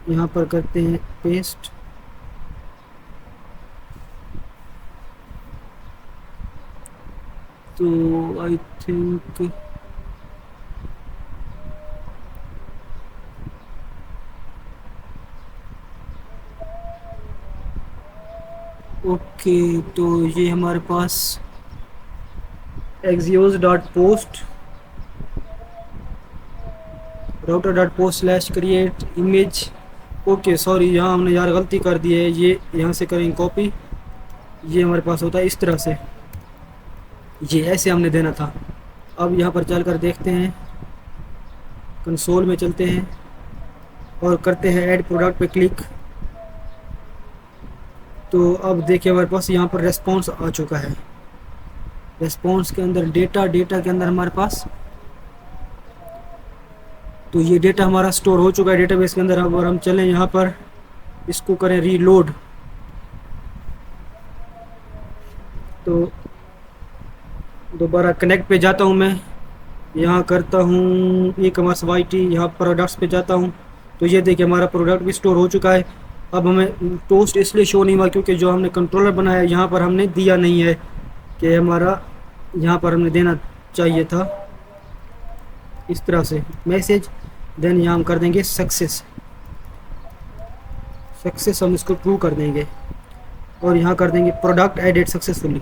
Speaker 1: यहाँ पर करते हैं पेस्ट। तो आई थिंक ओके, तो ये हमारे पास axios dot post router dot post slash create image. Okay sorry, यहाँ हमने यार गलती कर दी है। ये यहाँ से करेंगे कॉपी, ये हमारे पास होता है इस तरह से, ये ऐसे हमने देना था। अब यहाँ पर चल कर देखते हैं, कंसोल में चलते हैं और करते हैं ऐड प्रोडक्ट पे क्लिक। तो अब देखिए हमारे पास यहाँ पर रेस्पॉन्स आ चुका है। रेस्पॉन्स के अंदर डेटा के अंदर हमारे पास, तो ये डेटा हमारा स्टोर हो चुका है डेटाबेस के अंदर। अब और हम चलें यहाँ पर, इसको करें रीलोड। तो दोबारा कनेक्ट पे जाता हूँ मैं, यहाँ करता हूँ ई कॉमर्स वाईटी, यहाँ प्रोडक्ट्स पे जाता हूँ। तो ये देखिए हमारा प्रोडक्ट भी स्टोर हो चुका है। अब हमें टोस्ट इसलिए शो नहीं हुआ क्योंकि जो हमने कंट्रोलर बनाया यहाँ पर हमने दिया नहीं है, कि हमारा यहाँ पर हमने देना चाहिए था इस तरह से मैसेज। देन यहाँ हम कर देंगे सक्सेस हम इसको ट्रू कर देंगे और यहाँ कर देंगे प्रोडक्ट एडेड सक्सेसफुली।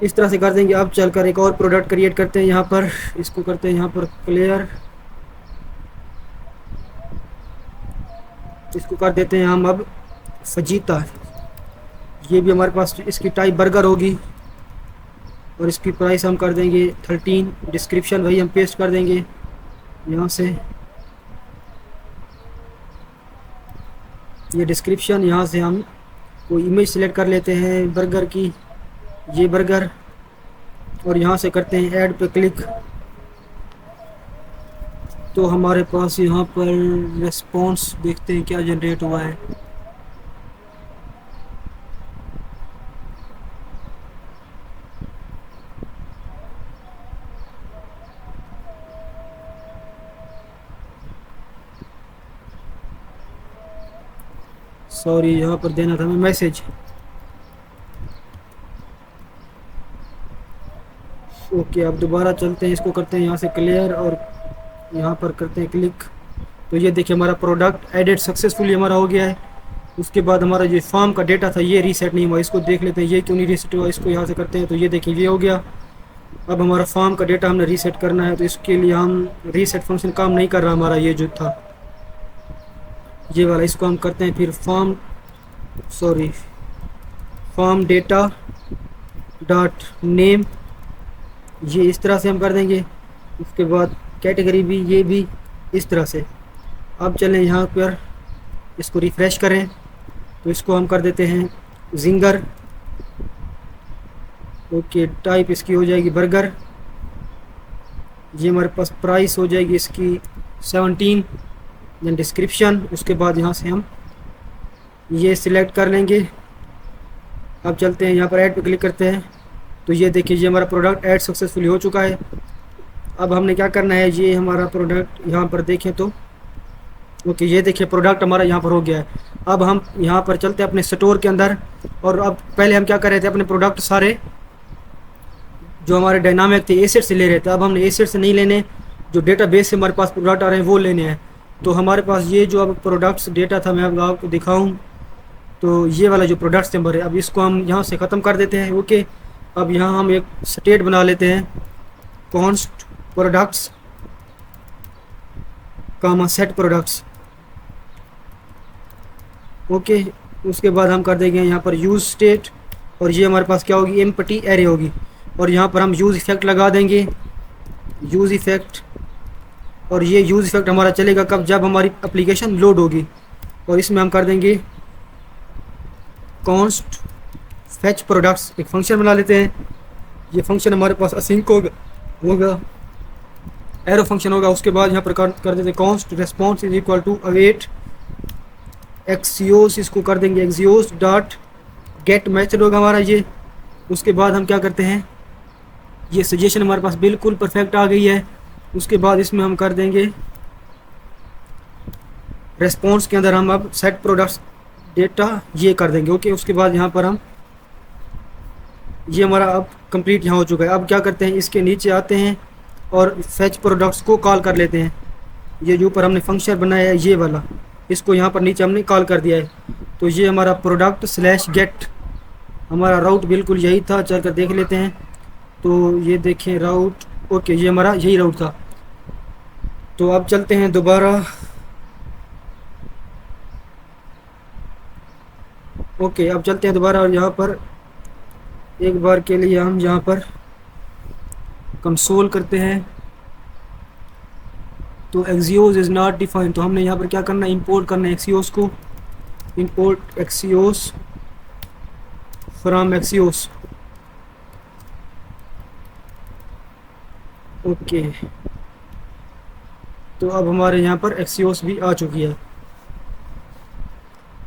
Speaker 1: इस तरह से कर देंगे। अब चलकर एक और प्रोडक्ट क्रिएट करते हैं यहाँ पर, इसको करते हैं यहाँ पर क्लियर, इसको कर देते हैं हम अब फजीता। ये भी हमारे पास, इसकी टाइप बर्गर होगी और इसकी प्राइस हम कर देंगे 13। डिस्क्रिप्शन वही हम पेस्ट कर देंगे यहाँ से, ये डिस्क्रिप्शन। यहाँ से हम कोई इमेज सेलेक्ट कर लेते हैं बर्गर की, ये बर्गर, और यहाँ से करते हैं ऐड पे क्लिक। तो हमारे पास यहाँ पर रेस्पॉन्स देखते हैं क्या जनरेट हुआ है। सॉरी, यहाँ पर देना था मैं मैसेज। ओके, अब दोबारा चलते हैं, इसको करते हैं यहाँ से क्लियर और यहाँ पर करते हैं क्लिक। तो ये देखिए हमारा प्रोडक्ट एडिट सक्सेसफुली हमारा हो गया है। उसके बाद हमारा जो फॉर्म का डेटा था ये रीसेट नहीं हुआ, इसको देख लेते हैं ये क्यों नहीं रीसेट हुआ। इसको यहाँ से करते हैं, तो ये देखिए ये हो गया। अब हमारा फॉर्म का डेटा हमने रीसेट करना है, तो इसके लिए हम रीसेट फंक्शन काम नहीं कर रहा हमारा, ये जो था ये वाला, इसको हम करते हैं फिर फॉर्म डेटा डॉट नेम, ये इस तरह से हम कर देंगे। उसके बाद कैटेगरी भी, ये भी इस तरह से। अब चलें यहाँ पर, इसको रिफ़्रेश करें, तो इसको हम कर देते हैं जिंगर। ओके, टाइप इसकी हो जाएगी बर्गर। ये हमारे पास प्राइस हो जाएगी इसकी 17। देन डिस्क्रिप्शन, उसके बाद यहाँ से हम ये सिलेक्ट कर लेंगे। अब चलते हैं यहाँ पर ऐड पे क्लिक करते हैं, तो ये देखिए ये हमारा प्रोडक्ट ऐड सक्सेसफुली हो चुका है। अब हमने क्या करना है, ये हमारा प्रोडक्ट यहाँ पर देखें तो ओके, ये देखिए प्रोडक्ट हमारा यहाँ पर हो गया है। अब हम यहाँ पर चलते हैं अपने स्टोर के अंदर, और अब पहले हम क्या कर रहे थे, अपने प्रोडक्ट सारे जो हमारे डायनामिक थे एसेट से ले रहे थे। अब हमने एसेट से नहीं लेने, जो डेटाबेस से हमारे पास प्रोडक्ट आ रहे हैं वो लेने हैं। तो हमारे पास ये जो अब प्रोडक्ट्स डेटा था, मैं अब आपको दिखाऊं तो ये वाला जो प्रोडक्ट्स थे हमारे, अब इसको हम यहाँ से ख़त्म कर देते हैं। ओके, अब यहाँ हम एक स्टेट बना लेते हैं, कॉन्स्ट प्रोडक्ट्स कामा सेट प्रोडक्ट्स। ओके, उसके बाद हम कर देंगे यहाँ पर यूज़ स्टेट, और ये हमारे पास क्या होगी, एम्प्टी एरे होगी। और यहाँ पर हम यूज़ इफ़ेक्ट लगा देंगे, यूज़ इफ़ेक्ट। और ये यूज़ इफेक्ट हमारा चलेगा कब, जब हमारी एप्लीकेशन लोड होगी। और इसमें हम कर देंगे कॉन्स्ट फैच प्रोडक्ट्स, एक फंक्शन बना लेते हैं। ये फंक्शन हमारे पास असिंक होगा एरो फंक्शन होगा। उसके बाद यहाँ पर कर देते हैं const response is equal to await Axios, इसको कर देंगे एक्सियोस डॉट गेट मेथड होगा हमारा ये। उसके बाद हम क्या करते हैं, ये सजेशन हमारे पास बिल्कुल परफेक्ट आ गई है। उसके बाद इसमें हम कर देंगे रेस्पॉन्स के अंदर हम अब सेट प्रोडक्ट्स डेटा ये कर देंगे। ओके, उसके बाद यहाँ पर हम ये हमारा अब कंप्लीट यहाँ हो चुका है। अब क्या करते हैं, इसके नीचे आते हैं और फेच प्रोडक्ट्स को कॉल कर लेते हैं। ये जो ऊपर हमने फंक्शन बनाया है ये वाला, इसको यहाँ पर नीचे हमने कॉल कर दिया है। तो ये हमारा प्रोडक्ट स्लैश गेट, हमारा राउट बिल्कुल यही था। चल कर देख लेते हैं। तो ये देखें राउट, ओके ये हमारा यही राउट था। तो अब चलते हैं दोबारा। ओके, अब चलते हैं दोबारा और यहाँ पर एक बार के लिए हम यहाँ पर कंसोल करते हैं। तो एक्सियोस इज़ नॉट डिफाइंड, तो हमने यहाँ पर क्या करना है, इंपोर्ट करना है एक्सियोस को। Import Axios from Axios. Okay, तो अब हमारे यहाँ पर एक्सियोस भी आ चुकी है।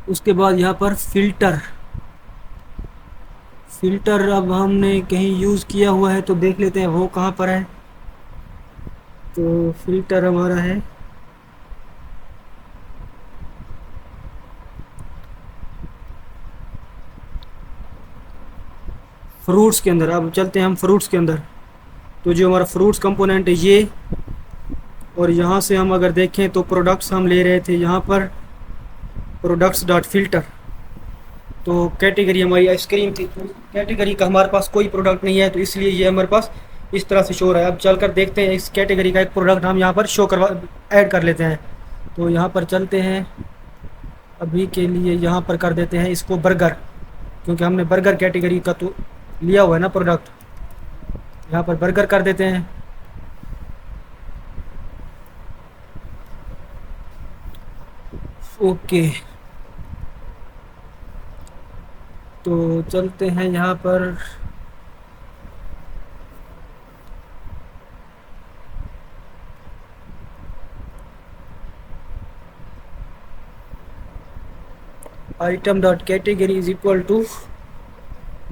Speaker 1: उसके बाद यहाँ पर फ़िल्टर अब हमने कहीं यूज़ किया हुआ है तो देख लेते हैं वो कहाँ पर है। तो फ़िल्टर हमारा है फ्रूट्स के अंदर। अब चलते हैं हम फ्रूट्स के अंदर। तो जो हमारा फ्रूट्स कंपोनेंट है ये, और यहाँ से हम अगर देखें तो प्रोडक्ट्स हम ले रहे थे यहाँ पर प्रोडक्ट्स डॉट फिल्टर। तो कैटेगरी हमारी आइसक्रीम थी, तो कैटेगरी का हमारे पास कोई प्रोडक्ट नहीं है, तो इसलिए ये हमारे पास इस तरह से शो रहा है। अब चलकर देखते हैं इस कैटेगरी का एक प्रोडक्ट हम यहाँ पर शो करवा ऐड कर लेते हैं। तो यहाँ पर चलते हैं, अभी के लिए यहाँ पर कर देते हैं इसको बर्गर, क्योंकि हमने बर्गर कैटेगरी का तो लिया हुआ है ना प्रोडक्ट। यहाँ पर बर्गर कर देते हैं। ओके, तो चलते हैं यहाँ पर item dot category is equal to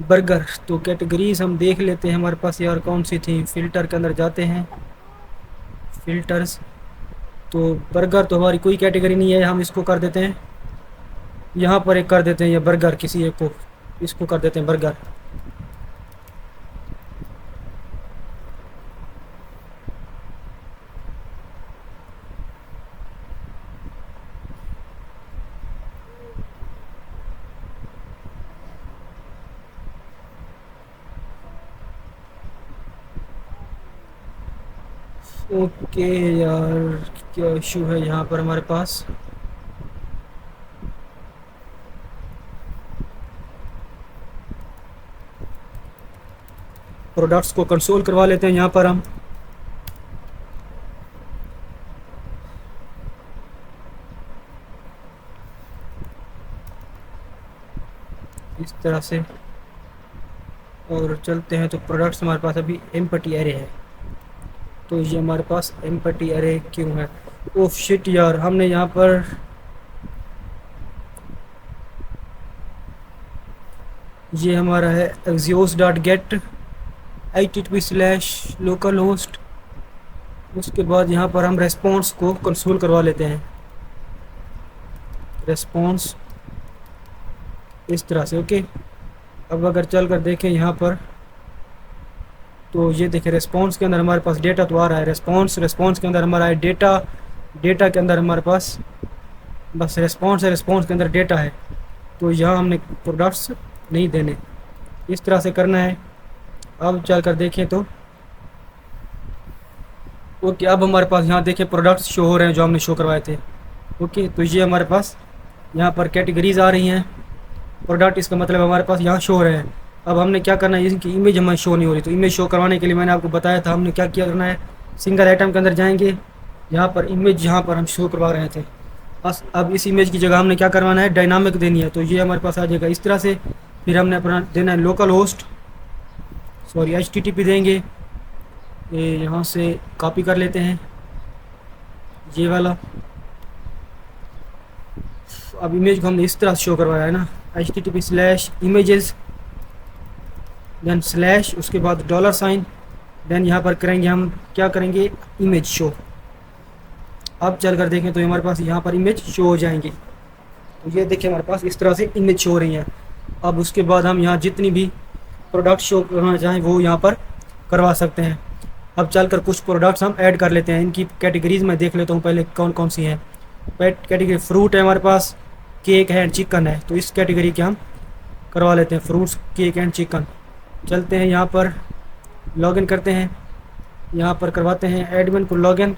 Speaker 1: burger. तो कैटेगरीज हम देख लेते हैं हमारे पास यार कौन सी थी। फ़िल्टर के अंदर जाते हैं, फ़िल्टर्स। तो बर्गर तो हमारी कोई कैटेगरी नहीं है, हम इसको कर देते हैं यहाँ पर एक कर देते हैं ये बर्गर, किसी एक को इसको कर देते हैं बर्गर। ओके यार, क्या इशू है यहाँ पर हमारे पास। प्रोडक्ट्स को कंसोल करवा लेते हैं यहाँ पर हम। इस तरह से और चलते हैं। तो प्रोडक्ट्स हमारे पास अभी एम्प्टी एरे है, तो ये हमारे पास एम्प्टी एरे क्यों है। ओफ शिट यार, हमने यहाँ पर ये हमारा है Axios dot gate HTTP slash local host. उसके बाद यहाँ पर हम रेस्पॉन्स को कंसोल करवा लेते हैं, रेस्पॉन्स इस तरह से। ओके, अब अगर चल कर देखें यहाँ पर, तो ये देखें रेस्पॉन्स के अंदर हमारे पास डेटा तो आ रहा है। रेस्पॉन्स के अंदर हमारा है डेटा, डेटा के अंदर हमारे पास बस रेस्पॉन्स है, रेस्पॉन्स के अंदर डेटा है। तो यहाँ हमने प्रोडक्ट्स नहीं देने, इस तरह से करना है। अब चल कर देखें तो ओके, अब हमारे पास यहाँ देखें प्रोडक्ट्स शो हो रहे हैं जो हमने शो करवाए थे। ओके, तो ये हमारे पास यहाँ पर कैटेगरीज आ रही हैं प्रोडक्ट, इसका मतलब हमारे पास यहाँ शो हो रहे हैं। अब हमने क्या करना है, इनकी इमेज हमारी शो नहीं हो रही, तो इमेज शो करवाने के लिए मैंने आपको बताया था हमने क्या किया करना है। सिंगल आइटम के अंदर जाएंगे, यहाँ पर इमेज यहाँ पर हम शो करवा रहे थे, बस अब इस इमेज की जगह हमने क्या करवाना है, डायनामिक देनी है। तो ये हमारे पास आ जाएगा इस तरह से। फिर हमने अपना देना है लोकल होस्ट, सॉरी HTTP देंगे। ये यहाँ से कॉपी कर लेते हैं ये वाला। अब इमेज को हमने इस तरह शो करवाया है ना, HTTP/images देन स्लैश, उसके बाद $, देन यहाँ पर करेंगे हम क्या करेंगे, इमेज शो। अब चल कर देखें तो हमारे पास यहाँ पर इमेज शो हो जाएंगी। तो ये देखिए हमारे पास इस तरह से इमेज शो हो रही है। अब उसके बाद हम यहाँ जितनी भी प्रोडक्ट शो करना चाहें वो यहाँ पर करवा सकते हैं। अब चलकर कुछ प्रोडक्ट्स हम ऐड कर लेते हैं। इनकी कैटेगरीज में देख लेता हूँ पहले कौन कौन सी हैं। कैटेगरी फ्रूट है हमारे पास, केक है एंड चिकन है, तो इस कैटेगरी के हम करवा लेते हैं फ्रूट्स, केक एंड चिकन। चलते हैं यहाँ पर लॉगिन करते हैं, यहाँ पर करवाते हैं एडमिन को लॉगिन।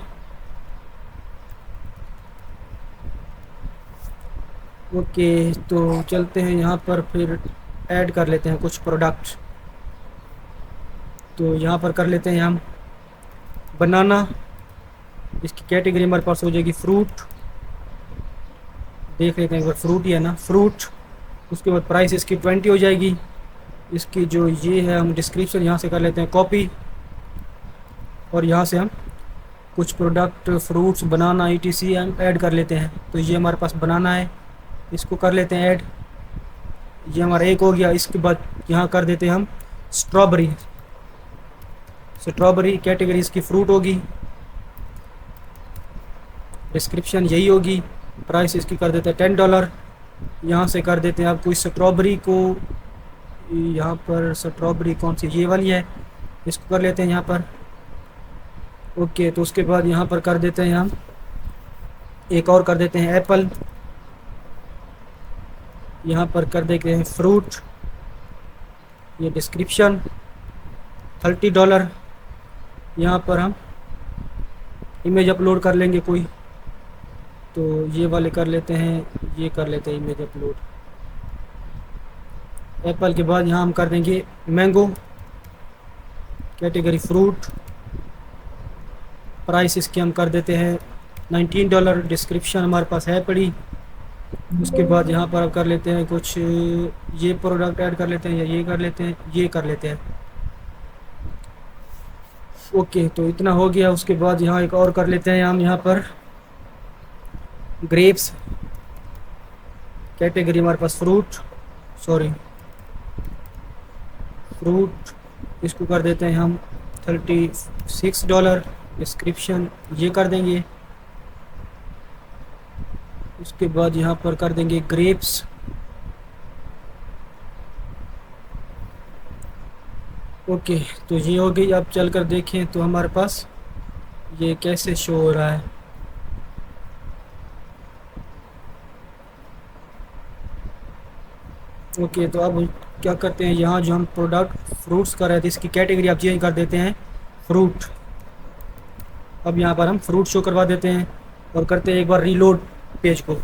Speaker 1: ओके, तो चलते हैं यहाँ पर फिर ऐड कर लेते हैं कुछ प्रोडक्ट। तो यहाँ पर कर लेते हैं हम बनाना, इसकी कैटेगरी हमारे पास हो जाएगी फ्रूट। देख लेते हैं एक बार, फ्रूट ही है ना, फ्रूट। उसके बाद प्राइस इसकी 20 हो जाएगी। इसकी जो ये है हम डिस्क्रिप्शन यहाँ से कर लेते हैं कॉपी, और यहाँ से हम कुछ प्रोडक्ट फ्रूट्स बनाना ETC हम ऐड कर लेते हैं। तो ये हमारे पास बनाना है, इसको कर लेते हैं ऐड। ये हमारा एक हो गया। इसके बाद यहाँ कर देते हैं हम स्ट्रॉबेरी। स्ट्रॉबेरी कैटेगरी इसकी फ्रूट होगी, डिस्क्रिप्शन यही होगी, प्राइस इसकी कर देते हैं $10। यहाँ से कर देते हैं आपको इस स्ट्रॉबेरी को, यहाँ पर स्ट्रॉबेरी कौन सी, ये वाली है, इसको कर लेते हैं यहाँ पर। ओके, तो उसके बाद यहाँ पर कर देते हैं हम एक और कर देते हैं एप्पल। यहाँ पर कर देते हैं फ्रूट, ये डिस्क्रिप्शन $30। यहाँ पर हम इमेज अपलोड कर लेंगे कोई, तो ये वाले कर लेते हैं, ये कर लेते हैं इमेज अपलोड एप्पल के बाद यहाँ हम कर देंगे मैंगो, कैटेगरी फ्रूट, प्राइस इसकी हम कर देते हैं $19। डिस्क्रिप्शन हमारे पास है पड़ी। उसके बाद यहाँ पर अब कर लेते हैं कुछ ये प्रोडक्ट ऐड कर लेते हैं, या ये कर लेते हैं, ये कर लेते हैं। ओके, तो इतना हो गया। उसके बाद यहाँ एक और कर लेते हैं हम, यहाँ पर ग्रेप्स, कैटेगरी हमारे पास फ्रूट, सॉरी फ्रूट, इसको कर देते हैं हम $36। डिस्क्रिप्शन ये कर देंगे। उसके बाद यहाँ पर कर देंगे ग्रेप्स। ओके, तो ये हो गई। अब चल कर देखें तो हमारे पास ये कैसे शो हो रहा है। ओके, तो अब क्या करते हैं, यहाँ जो हम प्रोडक्ट फ्रूट्स कर रहे थे इसकी कैटेगरी आप चेंज कर देते हैं फ्रूट। अब यहाँ पर हम फ्रूट शो करवा देते हैं और करते हैं एक बार रीलोड पेज को।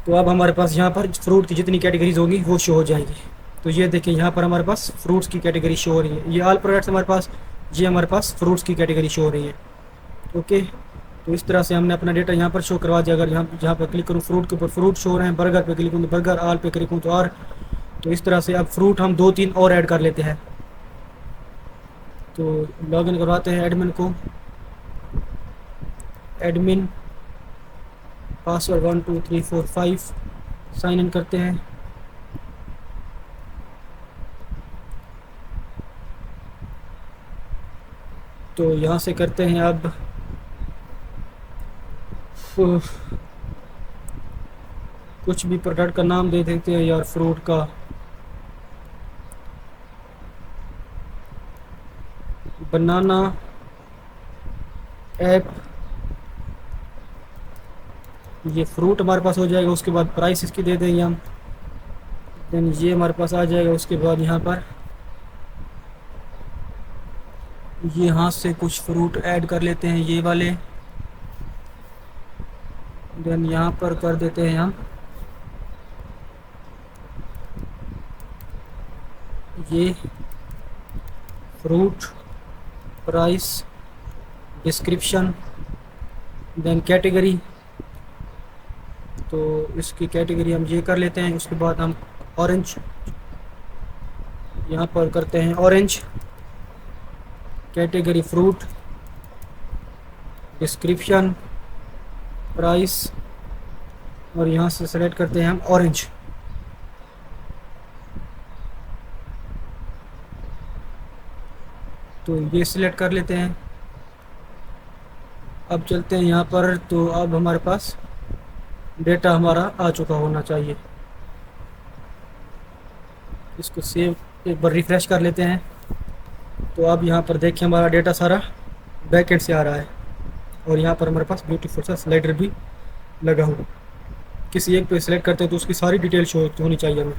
Speaker 1: तो अब हमारे पास यहाँ पर फ्रूट की जितनी कैटेगरीज होंगी वो शो हो जाएंगी। तो ये देखें यहाँ पर हमारे पास फ्रूट्स की कैटेगरी शो हो रही है, ये ऑल प्रोडक्ट्स हमारे पास, ये हमारे पास फ्रूट्स की कैटेगरी शो हो रही है। ओके, तो इस तरह से हमने अपना डेटा यहाँ पर शो करवा दिया। अगर यहाँ पर क्लिक करूँ फ्रूट के ऊपर फ्रूट शो हो रहे हैं, बर्गर पे क्लिक करूँ तो बर्गर, ऑल पे क्लिक करूँ तो और। तो इस तरह से अब फ्रूट हम 2-3 और ऐड कर लेते हैं। तो लॉगिन करवाते हैं एडमिन को, एडमिन पासवर्ड 1 2 3 4 5, साइन इन करते हैं। तो यहाँ से करते हैं अब कुछ भी प्रोडक्ट का नाम दे देते हैं यार, फ्रूट का बनाना ऐप, ये फ्रूट हमारे पास हो जाएगा। उसके बाद प्राइस इसकी दे देंगे हम, देन ये हमारे पास आ जाएगा। उसके बाद यहाँ पर यहाँ से कुछ फ्रूट ऐड कर लेते हैं ये वाले, देन यहाँ पर कर देते हैं हम ये fruit, price, description, then category, तो इसकी कैटेगरी हम ये कर लेते हैं। उसके बाद हम ऑरेंज यहाँ पर करते हैं, orange category fruit, description, price, और यहाँ से सेलेक्ट करते हैं हम ऑरेंज। तो ये सिलेक्ट कर लेते हैं। अब चलते हैं यहाँ पर, तो अब हमारे पास डेटा हमारा आ चुका होना चाहिए। इसको सेव एक बार रिफ़्रेश कर लेते हैं। तो अब यहाँ पर देखिए हमारा डेटा सारा बैकएंड से आ रहा है, और यहाँ पर हमारे पास ब्यूटीफुल सा स्लाइडर भी लगा हुआ। किसी एक पे सिलेक्ट करते हैं तो उसकी सारी डिटेल शो होनी चाहिए हमें।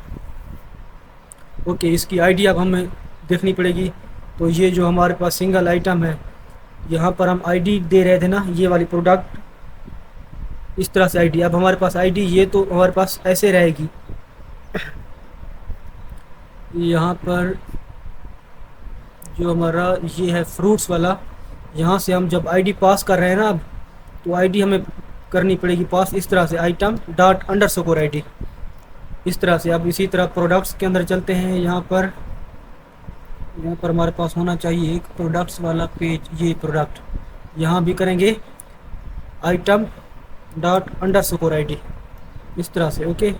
Speaker 1: ओके, इसकी आईडी अब हमें देखनी पड़ेगी। तो ये जो हमारे पास सिंगल आइटम है, यहाँ पर हम आईडी दे रहे थे ना, ये वाली प्रोडक्ट, इस तरह से आईडी। अब हमारे पास आईडी ये तो हमारे पास ऐसे रहेगी। यहाँ पर जो हमारा ये है फ्रूट्स वाला, यहाँ से हम जब आईडी पास कर रहे हैं ना, अब तो आईडी हमें करनी पड़ेगी पास इस तरह से, आइटम डॉट अंडरस्कोर आईडी, इस तरह से। अब इसी तरह प्रोडक्ट्स के अंदर चलते हैं। यहाँ पर हमारे पास होना चाहिए एक प्रोडक्ट्स वाला पेज, ये प्रोडक्ट, यहाँ भी करेंगे आइटम डॉट अंडरस्कोर आईडी, इस तरह से। ओके,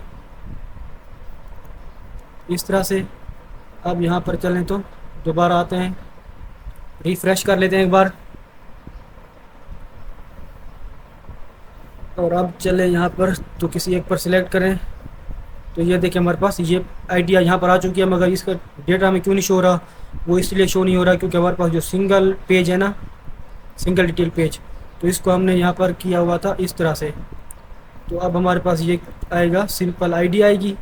Speaker 1: इस तरह से। अब यहाँ पर चलें तो दोबारा आते हैं, रिफ़्रेश कर लेते हैं एक बार, और अब चले यहाँ पर तो किसी एक पर सिलेक्ट करें। तो ये देखिए हमारे पास ये आइडिया यहाँ पर आ चुकी है, मगर इसका डेटा में क्यों नहीं शो हो रहा? वो इसलिए शो नहीं हो रहा क्योंकि हमारे पास जो सिंगल पेज है ना, सिंगल डिटेल पेज, तो इसको हमने यहाँ पर किया हुआ था इस तरह से। तो अब हमारे पास ये आएगा, सिंपल आईडी आएगी,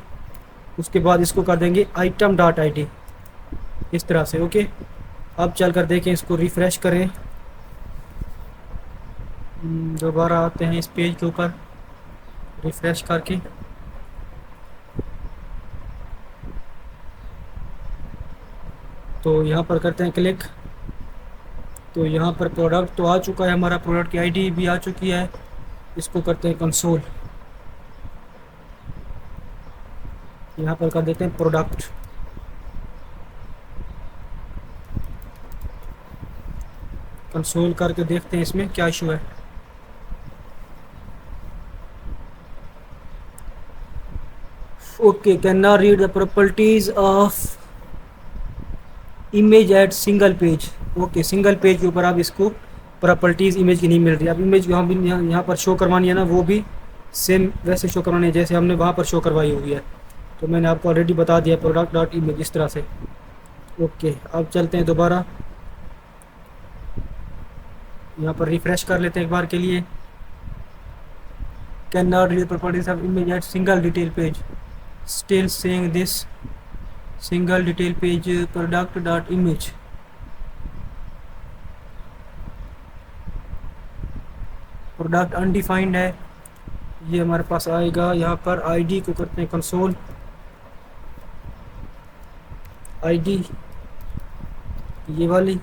Speaker 1: उसके बाद इसको कर देंगे आइटम डॉट आईडी, इस तरह से। ओके, अब चल कर देखें, इसको रिफ़्रेश करें, दोबारा आते हैं इस पेज के ऊपर, रिफ़्रेश करके। तो यहाँ पर करते हैं क्लिक। तो यहाँ पर प्रोडक्ट तो आ चुका है हमारा, प्रोडक्ट की आईडी भी आ चुकी है। इसको करते हैं कंसोल, यहाँ पर कर देते हैं प्रोडक्ट। कंसोल करके देखते हैं इसमें क्या इशू है। Okay, can not read the properties of image at single page. Okay, single page के ऊपर अब इसको प्रॉपर्टीज़ इमेज की नहीं मिल रही। अब इमेज हम भी यहाँ पर शो करवानी है ना, वो भी सेम वैसे शो करवानी है जैसे हमने वहाँ पर शो करवाई हुई है। तो मैंने आपको ऑलरेडी बता दिया, प्रोडक्ट डॉट इमेज, इस तरह से। ओके, अब चलते हैं दोबारा, यहाँ पर रिफ़्रेश कर लेते हैं एक बार के लिए। Can not read properties of image at single detail page, still saying this single detail page product dot image. Product undefined है, ये हमारे पास आएगा। यहाँ पर आईडी को करते हैं कंसोल आईडी, ये वाली।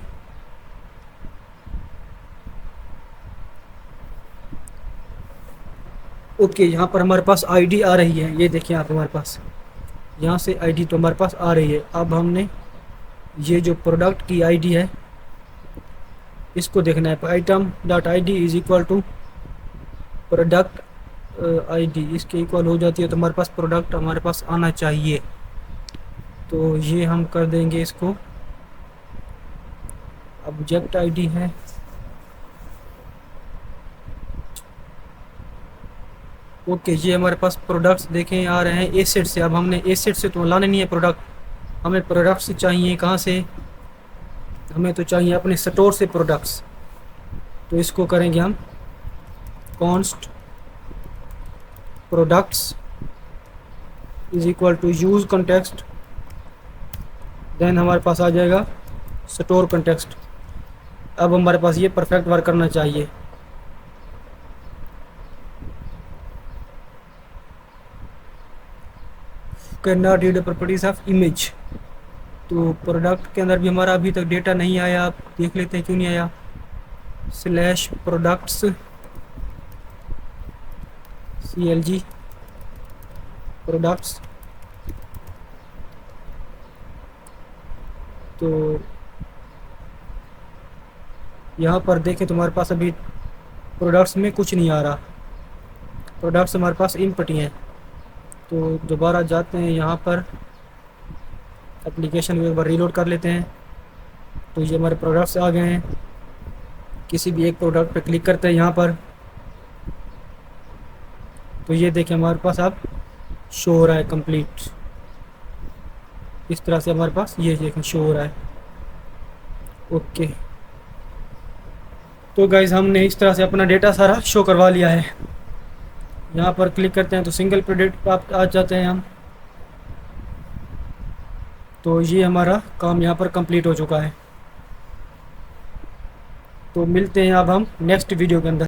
Speaker 1: ओके, यहाँ पर हमारे पास आईडी आ रही है, ये देखिए आप, हमारे पास यहाँ से आईडी तो हमारे पास आ रही है। अब हमने ये जो प्रोडक्ट की आईडी है इसको देखना है। Item dot ID is equal to product ID, इसके इक्वल हो जाती है, तो हमारे पास प्रोडक्ट हमारे पास आना चाहिए। तो ये हम कर देंगे इसको, ऑब्जेक्ट आईडी है। ओके, ये हमारे पास प्रोडक्ट्स देखें आ रहे हैं एसेट से। अब हमने एसेट से तो लाने नहीं है प्रोडक्ट, हमें प्रोडक्ट्स चाहिए कहाँ से? हमें तो चाहिए अपने स्टोर से प्रोडक्ट्स। तो इसको करेंगे हम const products is equal to use context, then हमारे पास आ जाएगा स्टोर कॉन्टेक्स्ट। अब हमारे पास ये परफेक्ट वर्क करना चाहिए। Can not read properties of image, तो प्रोडक्ट के अंदर भी हमारा अभी तक डेटा नहीं आया। आप देख लेते हैं क्यों नहीं आया। Slash products CLG products. तो यहाँ पर देखें तुम्हारे पास अभी प्रोडक्ट्स में कुछ नहीं आ रहा, प्रोडक्ट्स हमारे पास इनपुट ही हैं। तो दोबारा जाते हैं यहाँ पर, एप्लीकेशन को एक बार रीलोड कर लेते हैं। तो ये हमारे प्रोडक्ट्स आ गए हैं। किसी भी एक प्रोडक्ट पे क्लिक करते हैं यहाँ पर, तो ये देखें हमारे पास अब शो हो रहा है कंप्लीट। इस तरह से हमारे पास ये देखें शो हो रहा है। ओके, तो गाइज हमने इस तरह से अपना डेटा सारा शो करवा लिया है। यहाँ पर क्लिक करते हैं तो सिंगल प्रोडक्ट पर आप आ जाते हैं हम। तो ये हमारा काम यहाँ पर कंप्लीट हो चुका है। तो मिलते हैं अब हम नेक्स्ट वीडियो के अंदर।